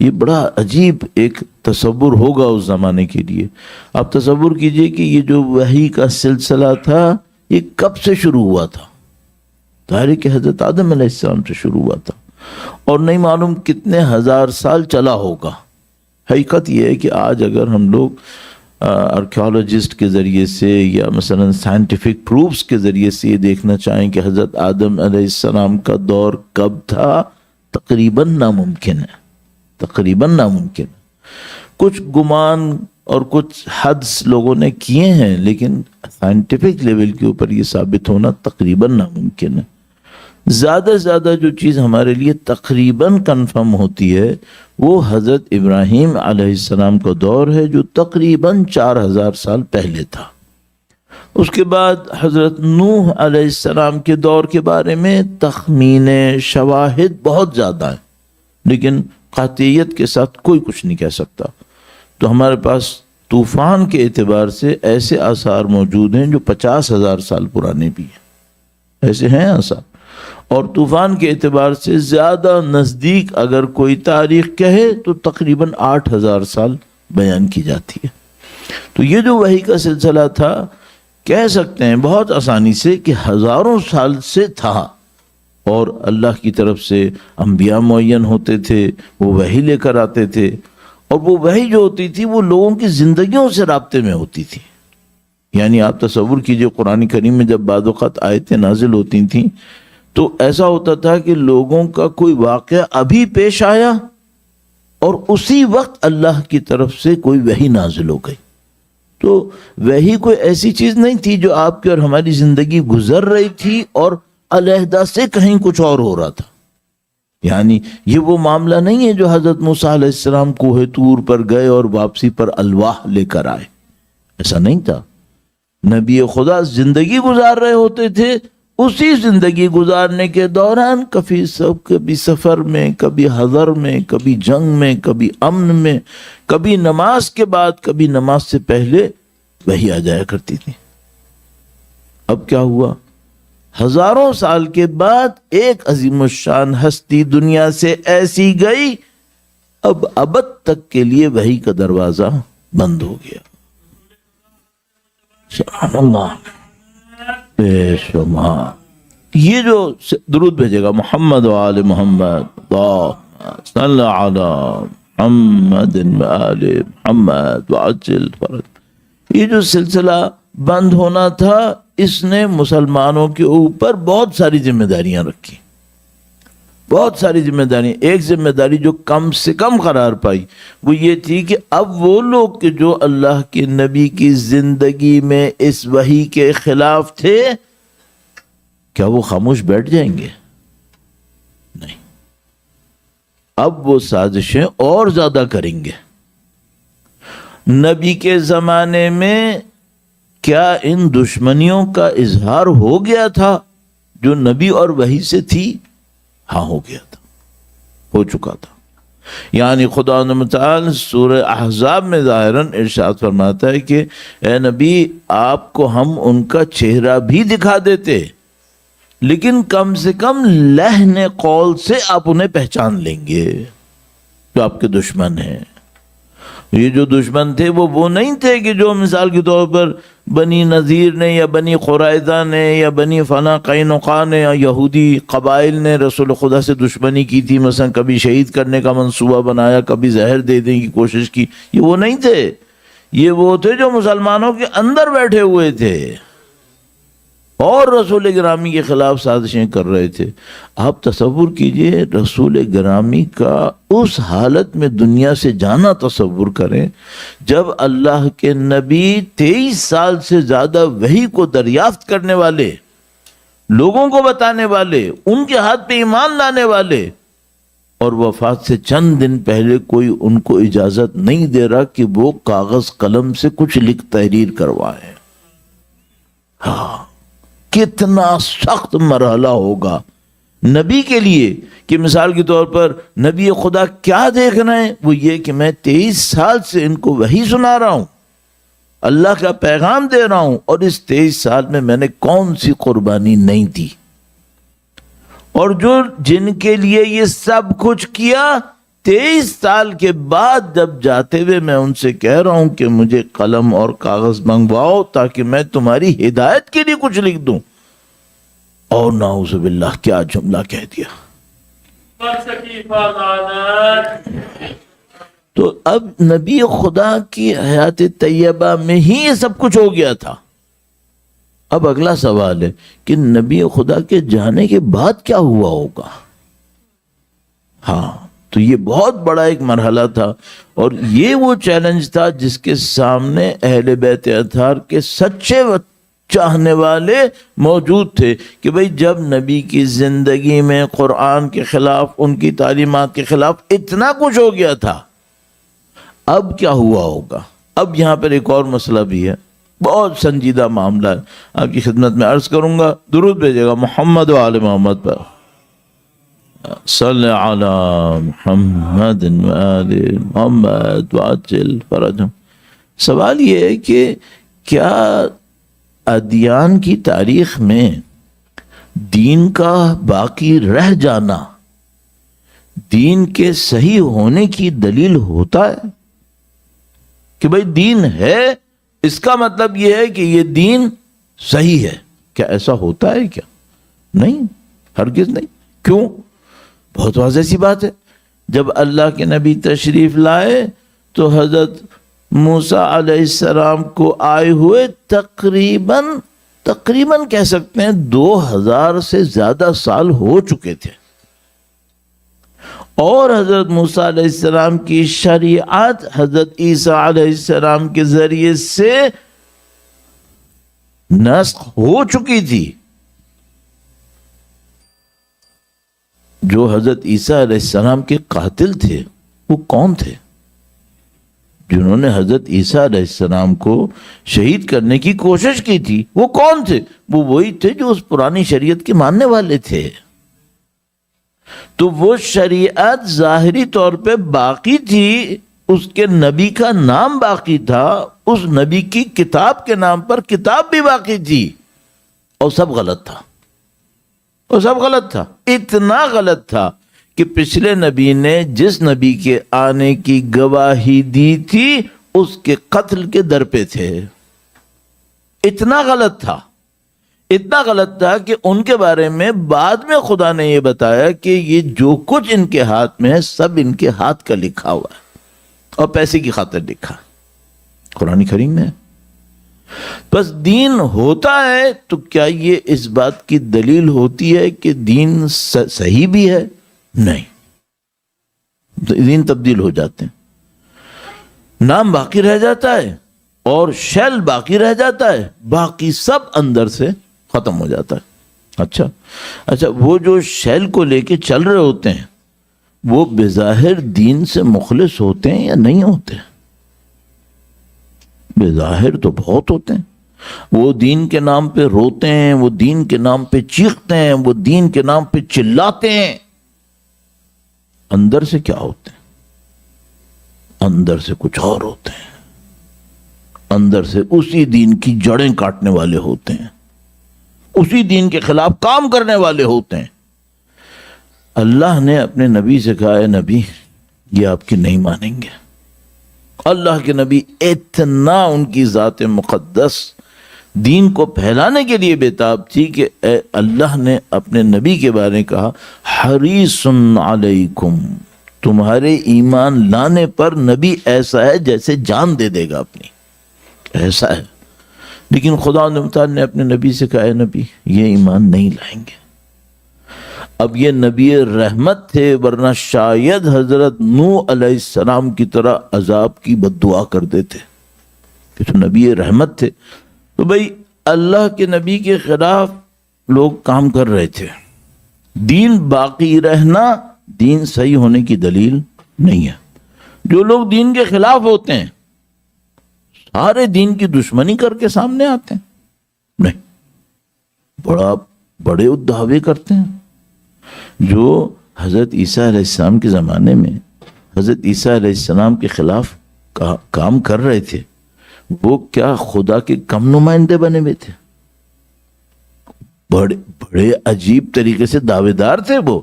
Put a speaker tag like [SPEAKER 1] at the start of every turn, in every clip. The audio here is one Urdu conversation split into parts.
[SPEAKER 1] یہ بڑا عجیب ایک تصور ہوگا اس زمانے کے لیے. آپ تصور کیجئے کہ یہ جو وحی کا سلسلہ تھا یہ کب سے شروع ہوا تھا. ظاہر کہ حضرت آدم علیہ السلام سے شروع ہوا تھا اور نہیں معلوم کتنے ہزار سال چلا ہوگا. حقیقت یہ ہے کہ آج اگر ہم لوگ آرکیالوجسٹ کے ذریعے سے یا مثلا سائنٹیفک پروفز کے ذریعے سے یہ دیکھنا چاہیں کہ حضرت آدم علیہ السلام کا دور کب تھا، تقریباً ناممکن ہے. تقریباً ناممکن ہے. کچھ گمان اور کچھ حدس لوگوں نے کیے ہیں لیکن سائنٹیفک لیول کے اوپر یہ ثابت ہونا تقریباً ناممکن ہے. زیادہ سے زیادہ جو چیز ہمارے لیے تقریباً کنفرم ہوتی ہے وہ حضرت ابراہیم علیہ السلام کا دور ہے جو تقریباً 4000 سال پہلے تھا. اس کے بعد حضرت نوح علیہ السلام کے دور کے بارے میں تخمین شواہد بہت زیادہ ہیں لیکن قاطعیت کے ساتھ کوئی کچھ نہیں کہہ سکتا. تو ہمارے پاس طوفان کے اعتبار سے ایسے آثار موجود ہیں جو 50,000 سال پرانے بھی ہیں. ایسے ہیں آثار. اور طوفان کے اعتبار سے زیادہ نزدیک اگر کوئی تاریخ کہے تو تقریباً 8,000 سال بیان کی جاتی ہے. تو یہ جو وحی کا سلسلہ تھا کہہ سکتے ہیں بہت آسانی سے کہ ہزاروں سال سے تھا اور اللہ کی طرف سے انبیاء معین ہوتے تھے، وہ وحی لے کر آتے تھے اور وہ وحی جو ہوتی تھی وہ لوگوں کی زندگیوں سے رابطے میں ہوتی تھی. یعنی آپ تصور کیجئے قرآن کریم میں جب بعض اوقات آیتیں نازل ہوتی تھیں تو ایسا ہوتا تھا کہ لوگوں کا کوئی واقعہ ابھی پیش آیا اور اسی وقت اللہ کی طرف سے کوئی وحی نازل ہو گئی. تو وحی کوئی ایسی چیز نہیں تھی جو آپ کی اور ہماری زندگی گزر رہی تھی اور علیحدہ سے کہیں کچھ اور ہو رہا تھا. یعنی یہ وہ معاملہ نہیں ہے جو حضرت موسیٰ علیہ السلام کوہ طور پر گئے اور واپسی پر الواح لے کر آئے. ایسا نہیں تھا. نبی خدا زندگی گزار رہے ہوتے تھے، اسی زندگی گزارنے کے دوران کبھی سفر میں، کبھی حضر میں، کبھی جنگ میں، کبھی امن میں، کبھی نماز کے بعد، کبھی نماز سے پہلے وحی آ جایا کرتی تھی. اب کیا ہوا؟ ہزاروں سال کے بعد ایک عظیم الشان ہستی دنیا سے ایسی گئی، اب ابد تک کے لیے وحی کا دروازہ بند ہو گیا. سبحان اللہ. بے شمار. یہ جو درود بھیجے گا محمد و آل محمد صلی علی محمد و آل محمد وعجل فرج، یہ جو سلسلہ بند ہونا تھا اس نے مسلمانوں کے اوپر بہت ساری ذمہ داریاں رکھی. بہت ساری ذمہ داریاں. ایک ذمہ داری جو کم سے کم قرار پائی وہ یہ تھی کہ اب وہ لوگ کہ جو اللہ کے نبی کی زندگی میں اس وحی کے خلاف تھے کیا وہ خاموش بیٹھ جائیں گے؟ نہیں. اب وہ سازشیں اور زیادہ کریں گے. نبی کے زمانے میں کیا ان دشمنیوں کا اظہار ہو گیا تھا جو نبی اور وحی سے تھی؟ ہاں ہو گیا تھا، ہو چکا تھا. یعنی خدا متعال سورہ احزاب میں ظاہراً ارشاد فرماتا ہے کہ اے نبی آپ کو ہم ان کا چہرہ بھی دکھا دیتے لیکن کم سے کم لحن قول سے آپ انہیں پہچان لیں گے جو آپ کے دشمن ہیں. یہ جو دشمن تھے وہ نہیں تھے کہ جو مثال کے طور پر بنی نذیر نے یا بنی قریظہ نے یا بنی فلاں قینقاع نے یا یہودی قبائل نے رسول خدا سے دشمنی کی تھی، مثلا کبھی شہید کرنے کا منصوبہ بنایا، کبھی زہر دے دینے کی کوشش کی. یہ وہ نہیں تھے. یہ وہ تھے جو مسلمانوں کے اندر بیٹھے ہوئے تھے اور رسول گرامی کے خلاف سازشیں کر رہے تھے. آپ تصور کیجئے رسول گرامی کا اس حالت میں دنیا سے جانا تصور کریں جب اللہ کے نبی 23 سال سے زیادہ وحی کو دریافت کرنے والے، لوگوں کو بتانے والے، ان کے ہاتھ پہ ایمان لانے والے، اور وفات سے چند دن پہلے کوئی ان کو اجازت نہیں دے رہا کہ وہ کاغذ قلم سے کچھ لکھ تحریر کروائے. ہاں کتنا سخت مرحلہ ہوگا نبی کے لیے کہ مثال کے طور پر نبی خدا کیا دیکھ رہے ہیں؟ وہ یہ کہ میں 23 سال سے ان کو وحی سنا رہا ہوں، اللہ کا پیغام دے رہا ہوں، اور اس 23 سال میں نے کون سی قربانی نہیں دی. اور جن کے لیے یہ سب کچھ کیا 23 سال کے بعد جب جاتے ہوئے میں ان سے کہہ رہا ہوں کہ مجھے قلم اور کاغذ منگواؤ تاکہ میں تمہاری ہدایت کے لیے کچھ لکھ دوں، اور نعوذ باللہ کیا جملہ کہہ دیا۔ تو اب نبی خدا کی حیات طیبہ میں ہی یہ سب کچھ ہو گیا تھا۔ اب اگلا سوال ہے کہ نبی خدا کے جانے کے بعد کیا ہوا ہوگا؟ ہاں، تو یہ بہت بڑا ایک مرحلہ تھا، اور یہ وہ چیلنج تھا جس کے سامنے اہل بیت اطہار کے سچے چاہنے والے موجود تھے کہ بھئی جب نبی کی زندگی میں قرآن کے خلاف، ان کی تعلیمات کے خلاف اتنا کچھ ہو گیا تھا، اب کیا ہوا ہوگا؟ اب یہاں پر ایک اور مسئلہ بھی ہے، بہت سنجیدہ معاملہ ہے، آپ کی خدمت میں عرض کروں گا۔ درود بھیجے گا محمد و آل محمد پر، صلی علی محمد و آل محمد وعجل فرجہم۔ سوال یہ ہے کہ کیا ادیان کی تاریخ میں دین کا باقی رہ جانا دین کے صحیح ہونے کی دلیل ہوتا ہے؟ کہ بھئی دین ہے، اس کا مطلب یہ ہے کہ یہ دین صحیح ہے، کیا ایسا ہوتا ہے کیا؟ نہیں، ہرگز نہیں۔ کیوں؟ بہت واضح سی بات ہے، جب اللہ کے نبی تشریف لائے تو حضرت موسیٰ علیہ السلام کو آئے ہوئے تقریباً کہہ سکتے ہیں 2000 سے زیادہ سال ہو چکے تھے، اور حضرت موسیٰ علیہ السلام کی شریعت حضرت عیسیٰ علیہ السلام کے ذریعے سے نسخ ہو چکی تھی۔ جو حضرت عیسیٰ علیہ السلام کے قاتل تھے وہ کون تھے؟ جنہوں نے حضرت عیسیٰ علیہ السلام کو شہید کرنے کی کوشش کی تھی وہ کون تھے؟ وہ وہی تھے جو اس پرانی شریعت کے ماننے والے تھے۔ تو وہ شریعت ظاہری طور پہ باقی تھی، اس کے نبی کا نام باقی تھا، اس نبی کی کتاب کے نام پر کتاب بھی باقی تھی، اور سب غلط تھا، اور سب غلط تھا۔ اتنا غلط تھا کہ پچھلے نبی نے جس نبی کے آنے کی گواہی دی تھی اس کے قتل کے در پہ تھے۔ اتنا غلط تھا، اتنا غلط تھا کہ ان کے بارے میں بعد میں خدا نے یہ بتایا کہ یہ جو کچھ ان کے ہاتھ میں ہے سب ان کے ہاتھ کا لکھا ہوا ہے، اور پیسے کی خاطر لکھا، قرآن کریم میں ہے۔ بس دین ہوتا ہے تو کیا یہ اس بات کی دلیل ہوتی ہے کہ دین صحیح بھی ہے؟ نہیں، دین تبدیل ہو جاتے ہیں، نام باقی رہ جاتا ہے اور شیل باقی رہ جاتا ہے، باقی سب اندر سے ختم ہو جاتا ہے۔ اچھا، وہ جو شیل کو لے کے چل رہے ہوتے ہیں وہ بظاہر دین سے مخلص ہوتے ہیں یا نہیں ہوتے؟ بظاہر تو بہت ہوتے ہیں، وہ دین کے نام پہ روتے ہیں، وہ دین کے نام پہ چیختے ہیں، وہ دین کے نام پہ چلاتے ہیں، اندر سے کیا ہوتے ہیں؟ اندر سے کچھ اور ہوتے ہیں، اندر سے اسی دین کی جڑیں کاٹنے والے ہوتے ہیں، اسی دین کے خلاف کام کرنے والے ہوتے ہیں۔ اللہ نے اپنے نبی سے کہا، اے نبی یہ آپ کی نہیں مانیں گے۔ اللہ کے نبی اتنا ان کی ذات مقدس دین کو پھیلانے کے لیے بےتاب تھی کہ اے اللہ نے اپنے نبی کے بارے میں کہا، حریص علیکم، تمہارے ایمان لانے پر نبی ایسا ہے جیسے جان دے دے گا اپنی، ایسا ہے۔ لیکن خدا نے اپنے نبی سے کہا، اے نبی یہ ایمان نہیں لائیں گے۔ اب یہ نبی رحمت تھے، ورنہ شاید حضرت نوح علیہ السلام کی طرح عذاب کی بد دعا کر دیتے، کہ تو نبی رحمت تھے۔ تو بھئی اللہ کے نبی کے خلاف لوگ کام کر رہے تھے، دین باقی رہنا دین صحیح ہونے کی دلیل نہیں ہے۔ جو لوگ دین کے خلاف ہوتے ہیں سارے دین کی دشمنی کر کے سامنے آتے ہیں، نہیں، بڑے دعوے کرتے ہیں۔ جو حضرت عیسیٰ علیہ السلام کے زمانے میں حضرت عیسیٰ علیہ السلام کے خلاف کام کر رہے تھے، وہ کیا خدا کے کم نمائندے بنے ہوئے تھے؟ بڑے عجیب طریقے سے دعوے دار تھے وہ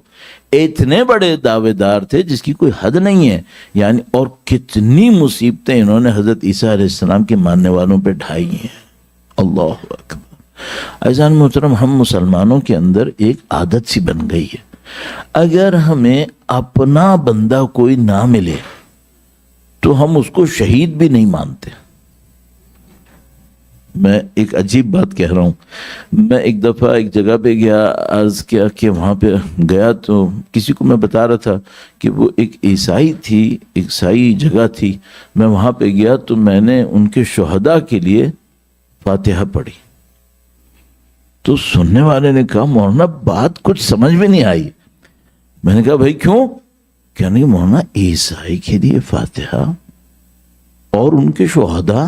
[SPEAKER 1] اتنے بڑے دعوے دار تھے جس کی کوئی حد نہیں ہے. یعنی اور کتنی مصیبتیں انہوں نے حضرت عیسیٰ علیہ السلام کے ماننے والوں پہ ڈھائی ہیں. اللہ اکبر. عزیزان محترم، ہم مسلمانوں کے اندر ایک عادت سی بن گئی ہے، اگر ہمیں اپنا بندہ کوئی نہ ملے تو ہم اس کو شہید بھی نہیں مانتے. میں ایک عجیب بات کہہ رہا ہوں. میں ایک دفعہ ایک جگہ پہ گیا، عرض کیا کہ وہاں پہ گیا تو کسی کو میں بتا رہا تھا کہ وہ ایک عیسائی تھی، ایک عیسائی جگہ تھی. میں وہاں پہ گیا تو میں نے ان کے شہداء کے لیے فاتحہ پڑھی. تو سننے والے نے کہا مولانا بات کچھ سمجھ میں نہیں آئی. میں نے کہا بھائی کیوں؟ کہنے مولانا عیسائی کے لیے فاتحہ اور ان کے شہداء.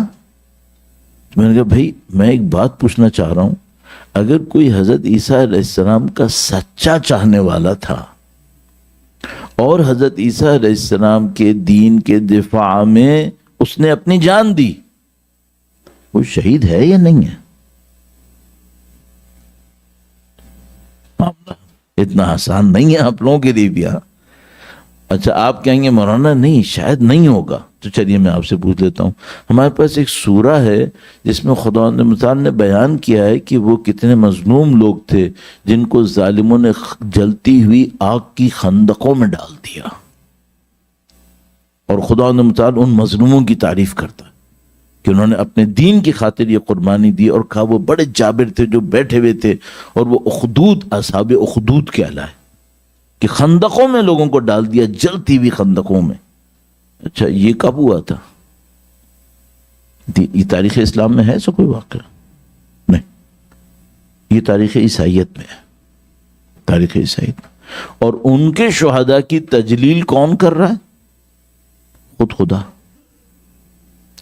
[SPEAKER 1] میں نے کہا بھائی میں ایک بات پوچھنا چاہ رہا ہوں، اگر کوئی حضرت عیسیٰ علیہ السلام کا سچا چاہنے والا تھا اور حضرت عیسیٰ علیہ السلام کے دین کے دفاع میں اس نے اپنی جان دی، وہ شہید ہے یا نہیں ہے؟ اتنا آسان نہیں ہے آپ لوگوں کے لیے بھی. اچھا آپ کہیں گے مولانا نہیں شاید نہیں ہوگا، تو چلیے میں آپ سے پوچھ لیتا ہوں. ہمارے پاس ایک سورہ ہے جس میں خدا متعال نے بیان کیا ہے کہ وہ کتنے مظلوم لوگ تھے جن کو ظالموں نے جلتی ہوئی آگ کی خندقوں میں ڈال دیا، اور خدا متعال ان مظلوموں کی تعریف کرتا ہے کہ انہوں نے اپنے دین کی خاطر یہ قربانی دی، اور کہا وہ بڑے جابر تھے جو بیٹھے ہوئے تھے، اور وہ اخدود اصحاب اخدود کہلائے کہ خندقوں میں لوگوں کو ڈال دیا، جلتی ہوئی خندقوں میں. اچھا یہ کب ہوا تھا؟ یہ تاریخ اسلام میں ہے ایسا کوئی واقعہ؟ نہیں، یہ تاریخ عیسائیت میں ہے، تاریخ عیسائیت میں. اور ان کے شہداء کی تجلیل کون کر رہا ہے؟ خود خدا.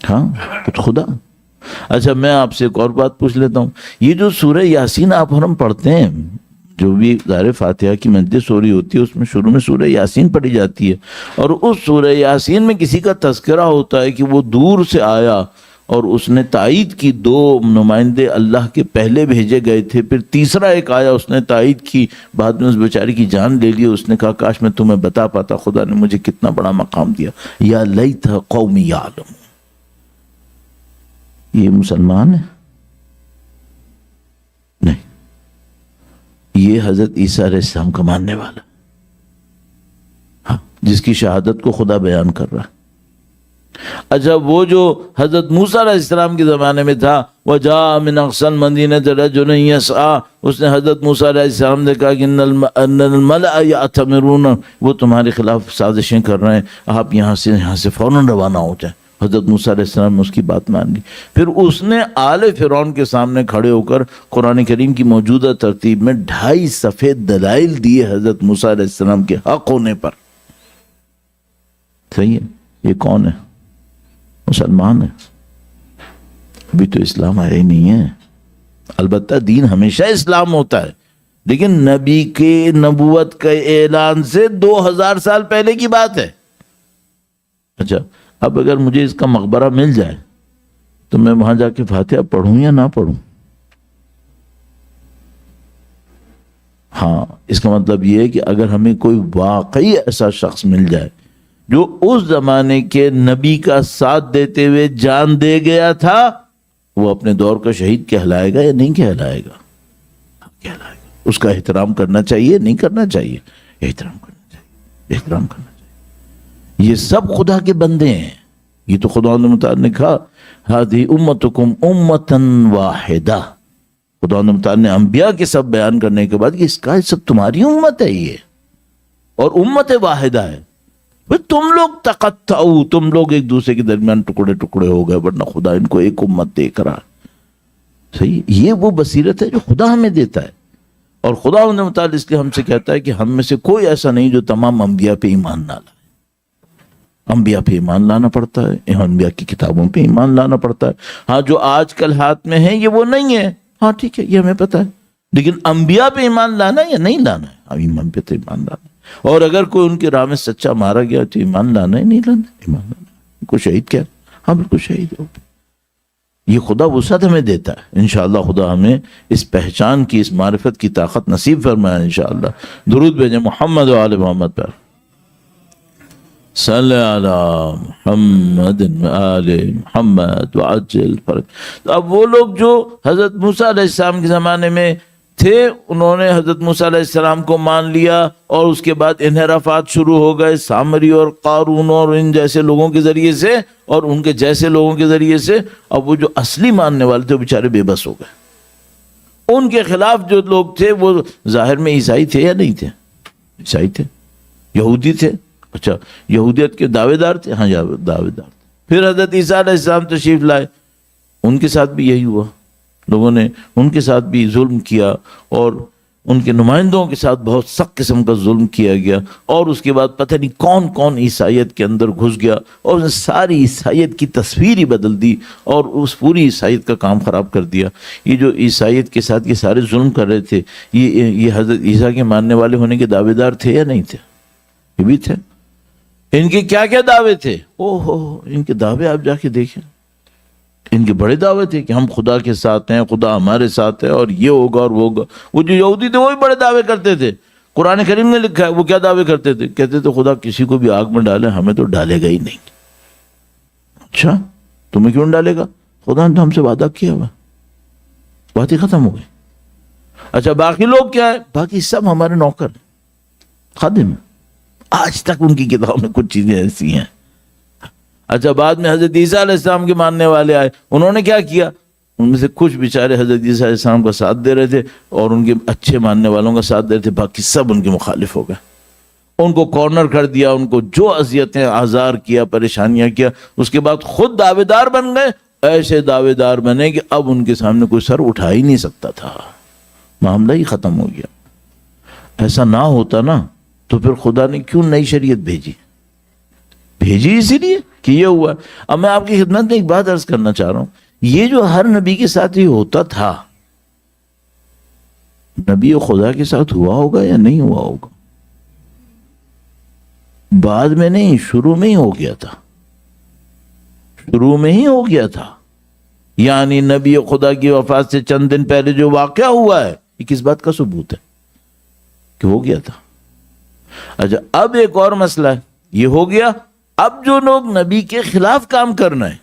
[SPEAKER 1] ہاں خود خدا. اچھا میں آپ سے ایک اور بات پوچھ لیتا ہوں. یہ جو سورہ یاسین آپ ہم پڑھتے ہیں، جو بھی ظاہر فاتحہ کی مجلس ہو رہی ہوتی ہے اس میں شروع میں سورہ یاسین پڑھی جاتی ہے، اور اس سورہ یاسین میں کسی کا تذکرہ ہوتا ہے کہ وہ دور سے آیا اور اس نے تائید کی. 2 نمائندے اللہ کے پہلے بھیجے گئے تھے، پھر تیسرا ایک آیا، اس نے تائید کی، بعد میں اس بیچاری کی جان لے لی. اس نے کہا کاش میں تمہیں بتا پاتا، خدا نے مجھے کتنا بڑا مقام دیا. یا لیت قومی یعلمون. یہ مسلمان ہے؟ نہیں، یہ حضرت عیسیٰ علیہ السلام کا ماننے والا، ہاں جس کی شہادت کو خدا بیان کر رہا ہے. اچھا وہ جو حضرت موسیٰ علیہ السلام کے زمانے میں تھا، وَجَاءَ مِنْ أَقْصَى الْمَدِينَةِ رَجُلٌ يَسْعَىٰ، اس نے حضرت موسیٰ علیہ السلام نے کہا کہ ان الملأ یأتمرون، وہ تمہارے خلاف سازشیں کر رہے ہیں، آپ یہاں سے فوراً روانہ ہو جائیں. حضرت موسیٰ علیہ السلام نے اس کی بات مان لی. پھر اس نے آل فرعون کے سامنے کھڑے ہو کر قرآن کریم کی موجودہ ترتیب میں 2.5 صفحے دلائل دیے حضرت موسیٰ علیہ السلام کے حق ہونے پر. صحیح ہے؟ یہ کون ہے؟ مسلمان ہے. ابھی تو اسلام آیا ہی نہیں ہے. البتہ دین ہمیشہ اسلام ہوتا ہے، لیکن نبی کے نبوت کے اعلان سے 2000 سال پہلے کی بات ہے. اچھا اب اگر مجھے اس کا مقبرہ مل جائے تو میں وہاں جا کے فاتحہ پڑھوں یا نہ پڑھوں؟ ہاں اس کا مطلب یہ ہے کہ اگر ہمیں کوئی واقعی ایسا شخص مل جائے جو اس زمانے کے نبی کا ساتھ دیتے ہوئے جان دے گیا تھا، وہ اپنے دور کا شہید کہلائے گا یا نہیں کہلائے گا؟ کہلائے گا. اس کا احترام کرنا چاہیے نہیں کرنا چاہیے؟ احترام کرنا چاہیے، احترام کرنا چاہیے. یہ سب خدا کے بندے ہیں. یہ تو خدا متعال نے کہا ہذہ امتکم امتا واحدہ. خدا متعال نے انبیاء کے سب بیان کرنے کے بعد کہ اس کا سب تمہاری امت ہے یہ، اور امت واحدہ ہے. تم لوگ تقطعو، تم لوگ ایک دوسرے کے درمیان ٹکڑے ٹکڑے ہو گئے، ورنہ خدا ان کو ایک امت دیکھ رہا. صحیح، یہ وہ بصیرت ہے جو خدا ہمیں دیتا ہے. اور خدا متعال اس لیے ہم سے کہتا ہے کہ ہم میں سے کوئی ایسا نہیں جو تمام انبیاء پہ ایمان نہ لائے. انبیاء پہ ایمان لانا پڑتا ہے، انبیاء کی کتابوں پہ ایمان لانا پڑتا ہے. ہاں جو آج کل ہاتھ میں ہے یہ وہ نہیں ہے، ہاں ٹھیک ہے یہ ہمیں پتا ہے، لیکن انبیاء پہ ایمان لانا یا نہیں لانا ہے؟ ہم ایمان پہ تو ایمان لانا ہے. اور اگر کوئی ان کی راہ میں سچا مارا گیا تو ایمان لانا ہے نہیں لانا؟ ایمان لانا ہے. کوئی شہید کیا؟ ہاں بالکل شہید ہو. یہ خدا وسعت ہمیں دیتا ہے. انشاءاللہ خدا ہمیں اس پہچان کی، اس معرفت کی طاقت نصیب فرمائے انشاءاللہ. درود بھیجیں محمد و آل محمد پر. صلی علی محمد و آل محمد وعجل فرج. تو اب وہ لوگ جو حضرت موسیٰ علیہ السلام کے زمانے میں تھے، انہوں نے حضرت موسیٰ علیہ السلام کو مان لیا، اور اس کے بعد انحرافات شروع ہو گئے سامری اور قارون اور ان جیسے لوگوں کے ذریعے سے اور ان کے جیسے لوگوں کے ذریعے سے. اب وہ جو اصلی ماننے والے تھے وہ بیچارے بے بس ہو گئے. ان کے خلاف جو لوگ تھے وہ ظاہر میں عیسائی تھے یا نہیں تھے؟ عیسائی تھے، یہودی تھے. اچھا، یہودیت کے دعوے دار تھے، ہاں دعوے دار. پھر حضرت عیسیٰ علیہ السلام تشریف لائے، ان کے ساتھ بھی یہی ہوا. لوگوں نے ان کے ساتھ بھی ظلم کیا، اور ان کے نمائندوں کے ساتھ بہت سخت قسم کا ظلم کیا گیا. اور اس کے بعد پتہ نہیں کون کون عیسائیت کے اندر گھس گیا، اور اس نے ساری عیسائیت کی تصویر ہی بدل دی، اور اس پوری عیسائیت کا کام خراب کر دیا. یہ جو عیسائیت کے ساتھ یہ سارے ظلم کر رہے تھے، یہ حضرت عیسیٰ کے ماننے والے ہونے کے دعوے دار تھے یا نہیں تھے؟ یہ بھی تھے. ان کے کیا کیا دعوے تھے؟ ان کے دعوے آپ جا کے دیکھیں. ان کے بڑے دعوے تھے کہ ہم خدا کے ساتھ ہیں، خدا ہمارے ساتھ ہے، اور یہ ہوگا اور وہ ہوگا. وہ جو یہودی تھے وہ بھی بڑے دعوے کرتے تھے. قرآن کریم نے لکھا ہے وہ کیا دعوے کرتے تھے؟ کہتے تھے خدا کسی کو بھی آگ میں ڈالے ہمیں تو ڈالے گا ہی نہیں. اچھا، تمہیں کیوں ڈالے گا؟ خدا نے تو ہم سے وعدہ کیا ہوا. بات ہی ختم ہو گئی. اچھا، باقی لوگ کیا ہے؟ باقی سب ہمارے نوکر خادم. آج تک ان کی کتابوں میں کچھ چیزیں ایسی ہیں. اچھا، بعد میں حضرت عیسیٰ علیہ السلام کے ماننے والے آئے، انہوں نے کیا کیا؟ ان میں سے کچھ بیچارے حضرت عیسیٰ علیہ السلام کا ساتھ دے رہے تھے اور ان کے اچھے ماننے والوں کا ساتھ دے رہے تھے، باقی سب ان کے مخالف ہو گئے. ان کو کارنر کر دیا، ان کو جو اذیتیں آزار کیا، پریشانیاں کیا. اس کے بعد خود دعوے دار بن گئے. ایسے دعوے دار بنے کہ اب ان کے سامنے کوئی سر اٹھا ہی نہیں سکتا تھا. معاملہ ہی ختم ہو گیا. ایسا نہ ہوتا نا تو پھر خدا نے کیوں نئی شریعت بھیجی اسی لیے کہ یہ ہوا. اب میں آپ کی خدمت میں ایک بات عرض کرنا چاہ رہا ہوں. یہ جو ہر نبی کے ساتھ یہ ہوتا تھا، نبی خدا کے ساتھ ہوا ہوگا یا نہیں ہوا ہوگا؟ بعد میں نہیں، شروع میں ہی ہو گیا تھا. شروع میں ہی ہو گیا تھا. یعنی نبی خدا کی وفات سے چند دن پہلے جو واقعہ ہوا ہے، یہ کس بات کا ثبوت ہے کہ ہو گیا تھا؟ اچھا، اب ایک اور مسئلہ ہے. یہ ہو گیا. اب جو لوگ نبی کے خلاف کام کرنا ہے،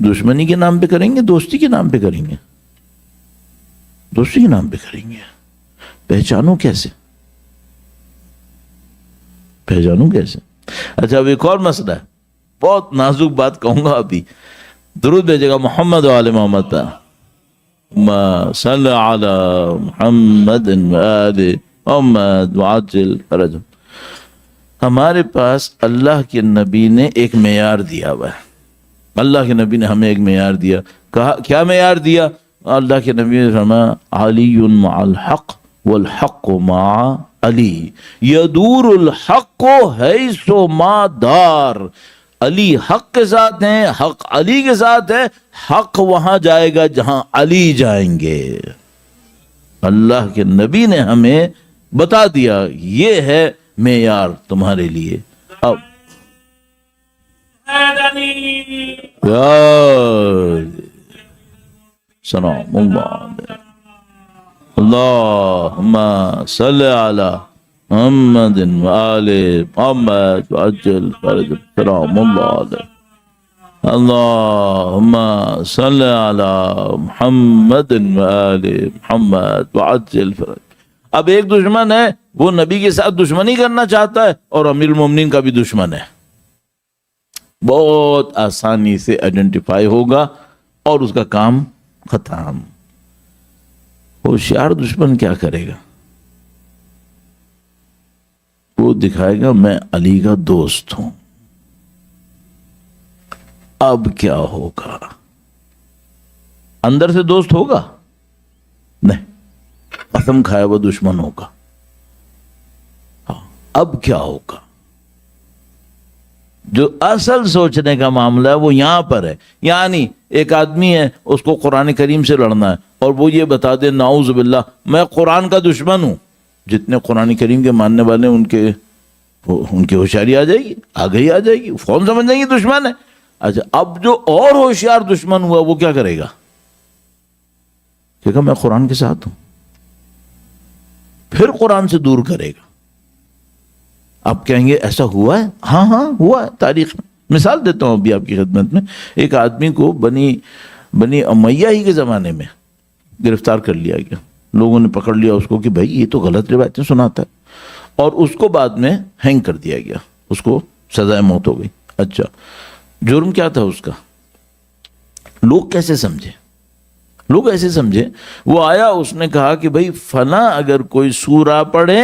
[SPEAKER 1] دشمنی کے نام پہ کریں گے، دوستی کے نام پہ کریں گے؟ دوستی کے نام پہ کریں گے. پہچانو کیسے؟ اچھا، اب ایک اور مسئلہ ہے، بہت نازک بات کہوں گا ابھی. درود بھیجے گا محمد و آل محمد پر. صلی علی محمد و آل محمد وعجل فرجهم. ہمارے پاس اللہ کے نبی نے ایک معیار دیا ہوا ہے. اللہ کے نبی نے ہمیں ایک معیار دیا. کہا کیا معیار دیا؟ اللہ کے نبی نے فرمایا علی مع الحق والحق مع علی یدور الحق حیث ما دار. علی حق کے ساتھ ہیں، حق علی کے ساتھ ہے. حق وہاں جائے گا جہاں علی جائیں گے. اللہ کے نبی نے ہمیں بتا دیا یہ ہے معیار تمہارے لیے. اب سلام اللہ اللہم صلی علی محمد و آل محمد وعجل فرجهم. سلام اللہ علیہ. اللہم صلی علی محمد و آل محمد وعجل فرجهم. اب ایک دشمن ہے، وہ نبی کے ساتھ دشمنی کرنا چاہتا ہے اور امیر المومنین کا بھی دشمن ہے. بہت آسانی سے آئیڈینٹیفائی ہوگا اور اس کا کام ختم. ہوشیار دشمن کیا کرے گا؟ وہ دکھائے گا میں علی کا دوست ہوں. اب کیا ہوگا؟ اندر سے دوست ہوگا؟ نہیں، قسم کھایا وہ دشمن ہوگا. اب کیا ہوگا؟ جو اصل سوچنے کا معاملہ ہے وہ یہاں پر ہے. یعنی ایک آدمی ہے، اس کو قرآن کریم سے لڑنا ہے اور وہ یہ بتا دے نعوذ باللہ میں قرآن کا دشمن ہوں. جتنے قرآن کریم کے ماننے والے ان کے ہوشیاری آ جائے گی، آگے ہی آ جائے گی، فون سمجھ جائیں گے دشمن ہے. اچھا اب جو اور ہوشیار دشمن ہوا وہ کیا کرے گا؟ کہ کہا میں قرآن کے ساتھ ہوں، پھر قرآن سے دور کرے گا. آپ کہیں گے ایسا ہوا ہے؟ ہاں ہاں ہوا ہے تاریخ میں. مثال دیتا ہوں ابھی آپ کی خدمت میں. ایک آدمی کو بنی امیہ ہی کے زمانے میں گرفتار کر لیا گیا. لوگوں نے پکڑ لیا اس کو کہ بھائی یہ تو غلط روایتیں سناتا ہے، اور اس کو بعد میں ہینگ کر دیا گیا، اس کو سزائے موت ہو گئی. اچھا جرم کیا تھا اس کا؟ لوگ کیسے سمجھے؟ لوگ ایسے سمجھے، وہ آیا اس نے کہا کہ بھائی فلاں اگر کوئی سورہ پڑھے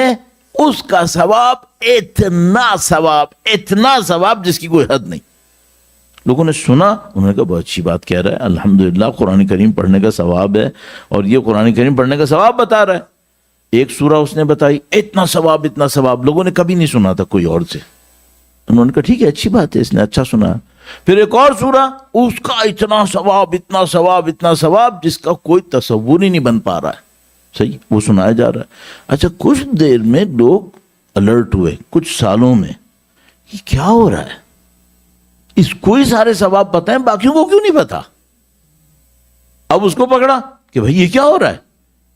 [SPEAKER 1] اس کا ثواب اتنا ثواب جس کی کوئی حد نہیں. لوگوں نے سنا، انہوں نے کہا بہت اچھی بات کہہ رہا ہے، الحمدللہ قرآن کریم پڑھنے کا ثواب ہے، اور یہ قرآن کریم پڑھنے کا ثواب بتا رہا ہے. ایک سورہ اس نے بتائی، اتنا ثواب لوگوں نے کبھی نہیں سنا تھا کوئی اور سے. انہوں نے کہا ٹھیک ہے اچھی بات ہے، اس نے اچھا سنا. پھر ایک اور سورہ، اس کا اتنا ثواب جس کا کوئی تصور ہی نہیں بن پا رہا ہے. صحیح، وہ سنایا جا رہا ہے. اچھا کچھ دیر میں لوگ الرٹ ہوئے، کچھ سالوں میں یہ کیا ہو رہا ہے، اس کو ہی سارے ثواب پتہ ہیں باقیوں کو کیوں نہیں پتا. اب اس کو پکڑا کہ بھائی یہ کیا ہو رہا ہے،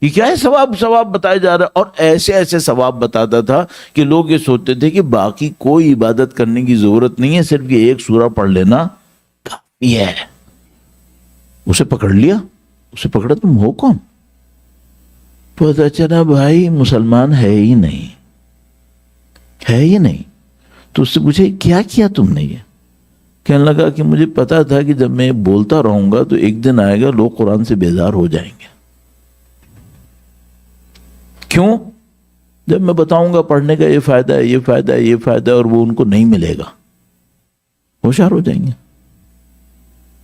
[SPEAKER 1] یہ کیا ہے، ثواب بتایا جا رہا ہے. اور ایسے ثواب بتاتا تھا کہ لوگ یہ سوچتے تھے کہ باقی کوئی عبادت کرنے کی ضرورت نہیں ہے، صرف یہ ایک سورہ پڑھ لینا کافی ہے. اسے پکڑ لیا. اسے پکڑا، تم ہو کون؟ پتہ چلا بھائی مسلمان ہے ہی نہیں. تو اس سے پوچھے کیا کیا تم نے؟ یہ کہنے لگا کہ مجھے پتا تھا کہ جب میں بولتا رہوں گا تو ایک دن آئے گا لوگ قرآن سے بیزار ہو جائیں گے. کیوں؟ جب میں بتاؤں گا پڑھنے کا یہ فائدہ ہے اور وہ ان کو نہیں ملے گا، ہوشیار ہو جائیں گے،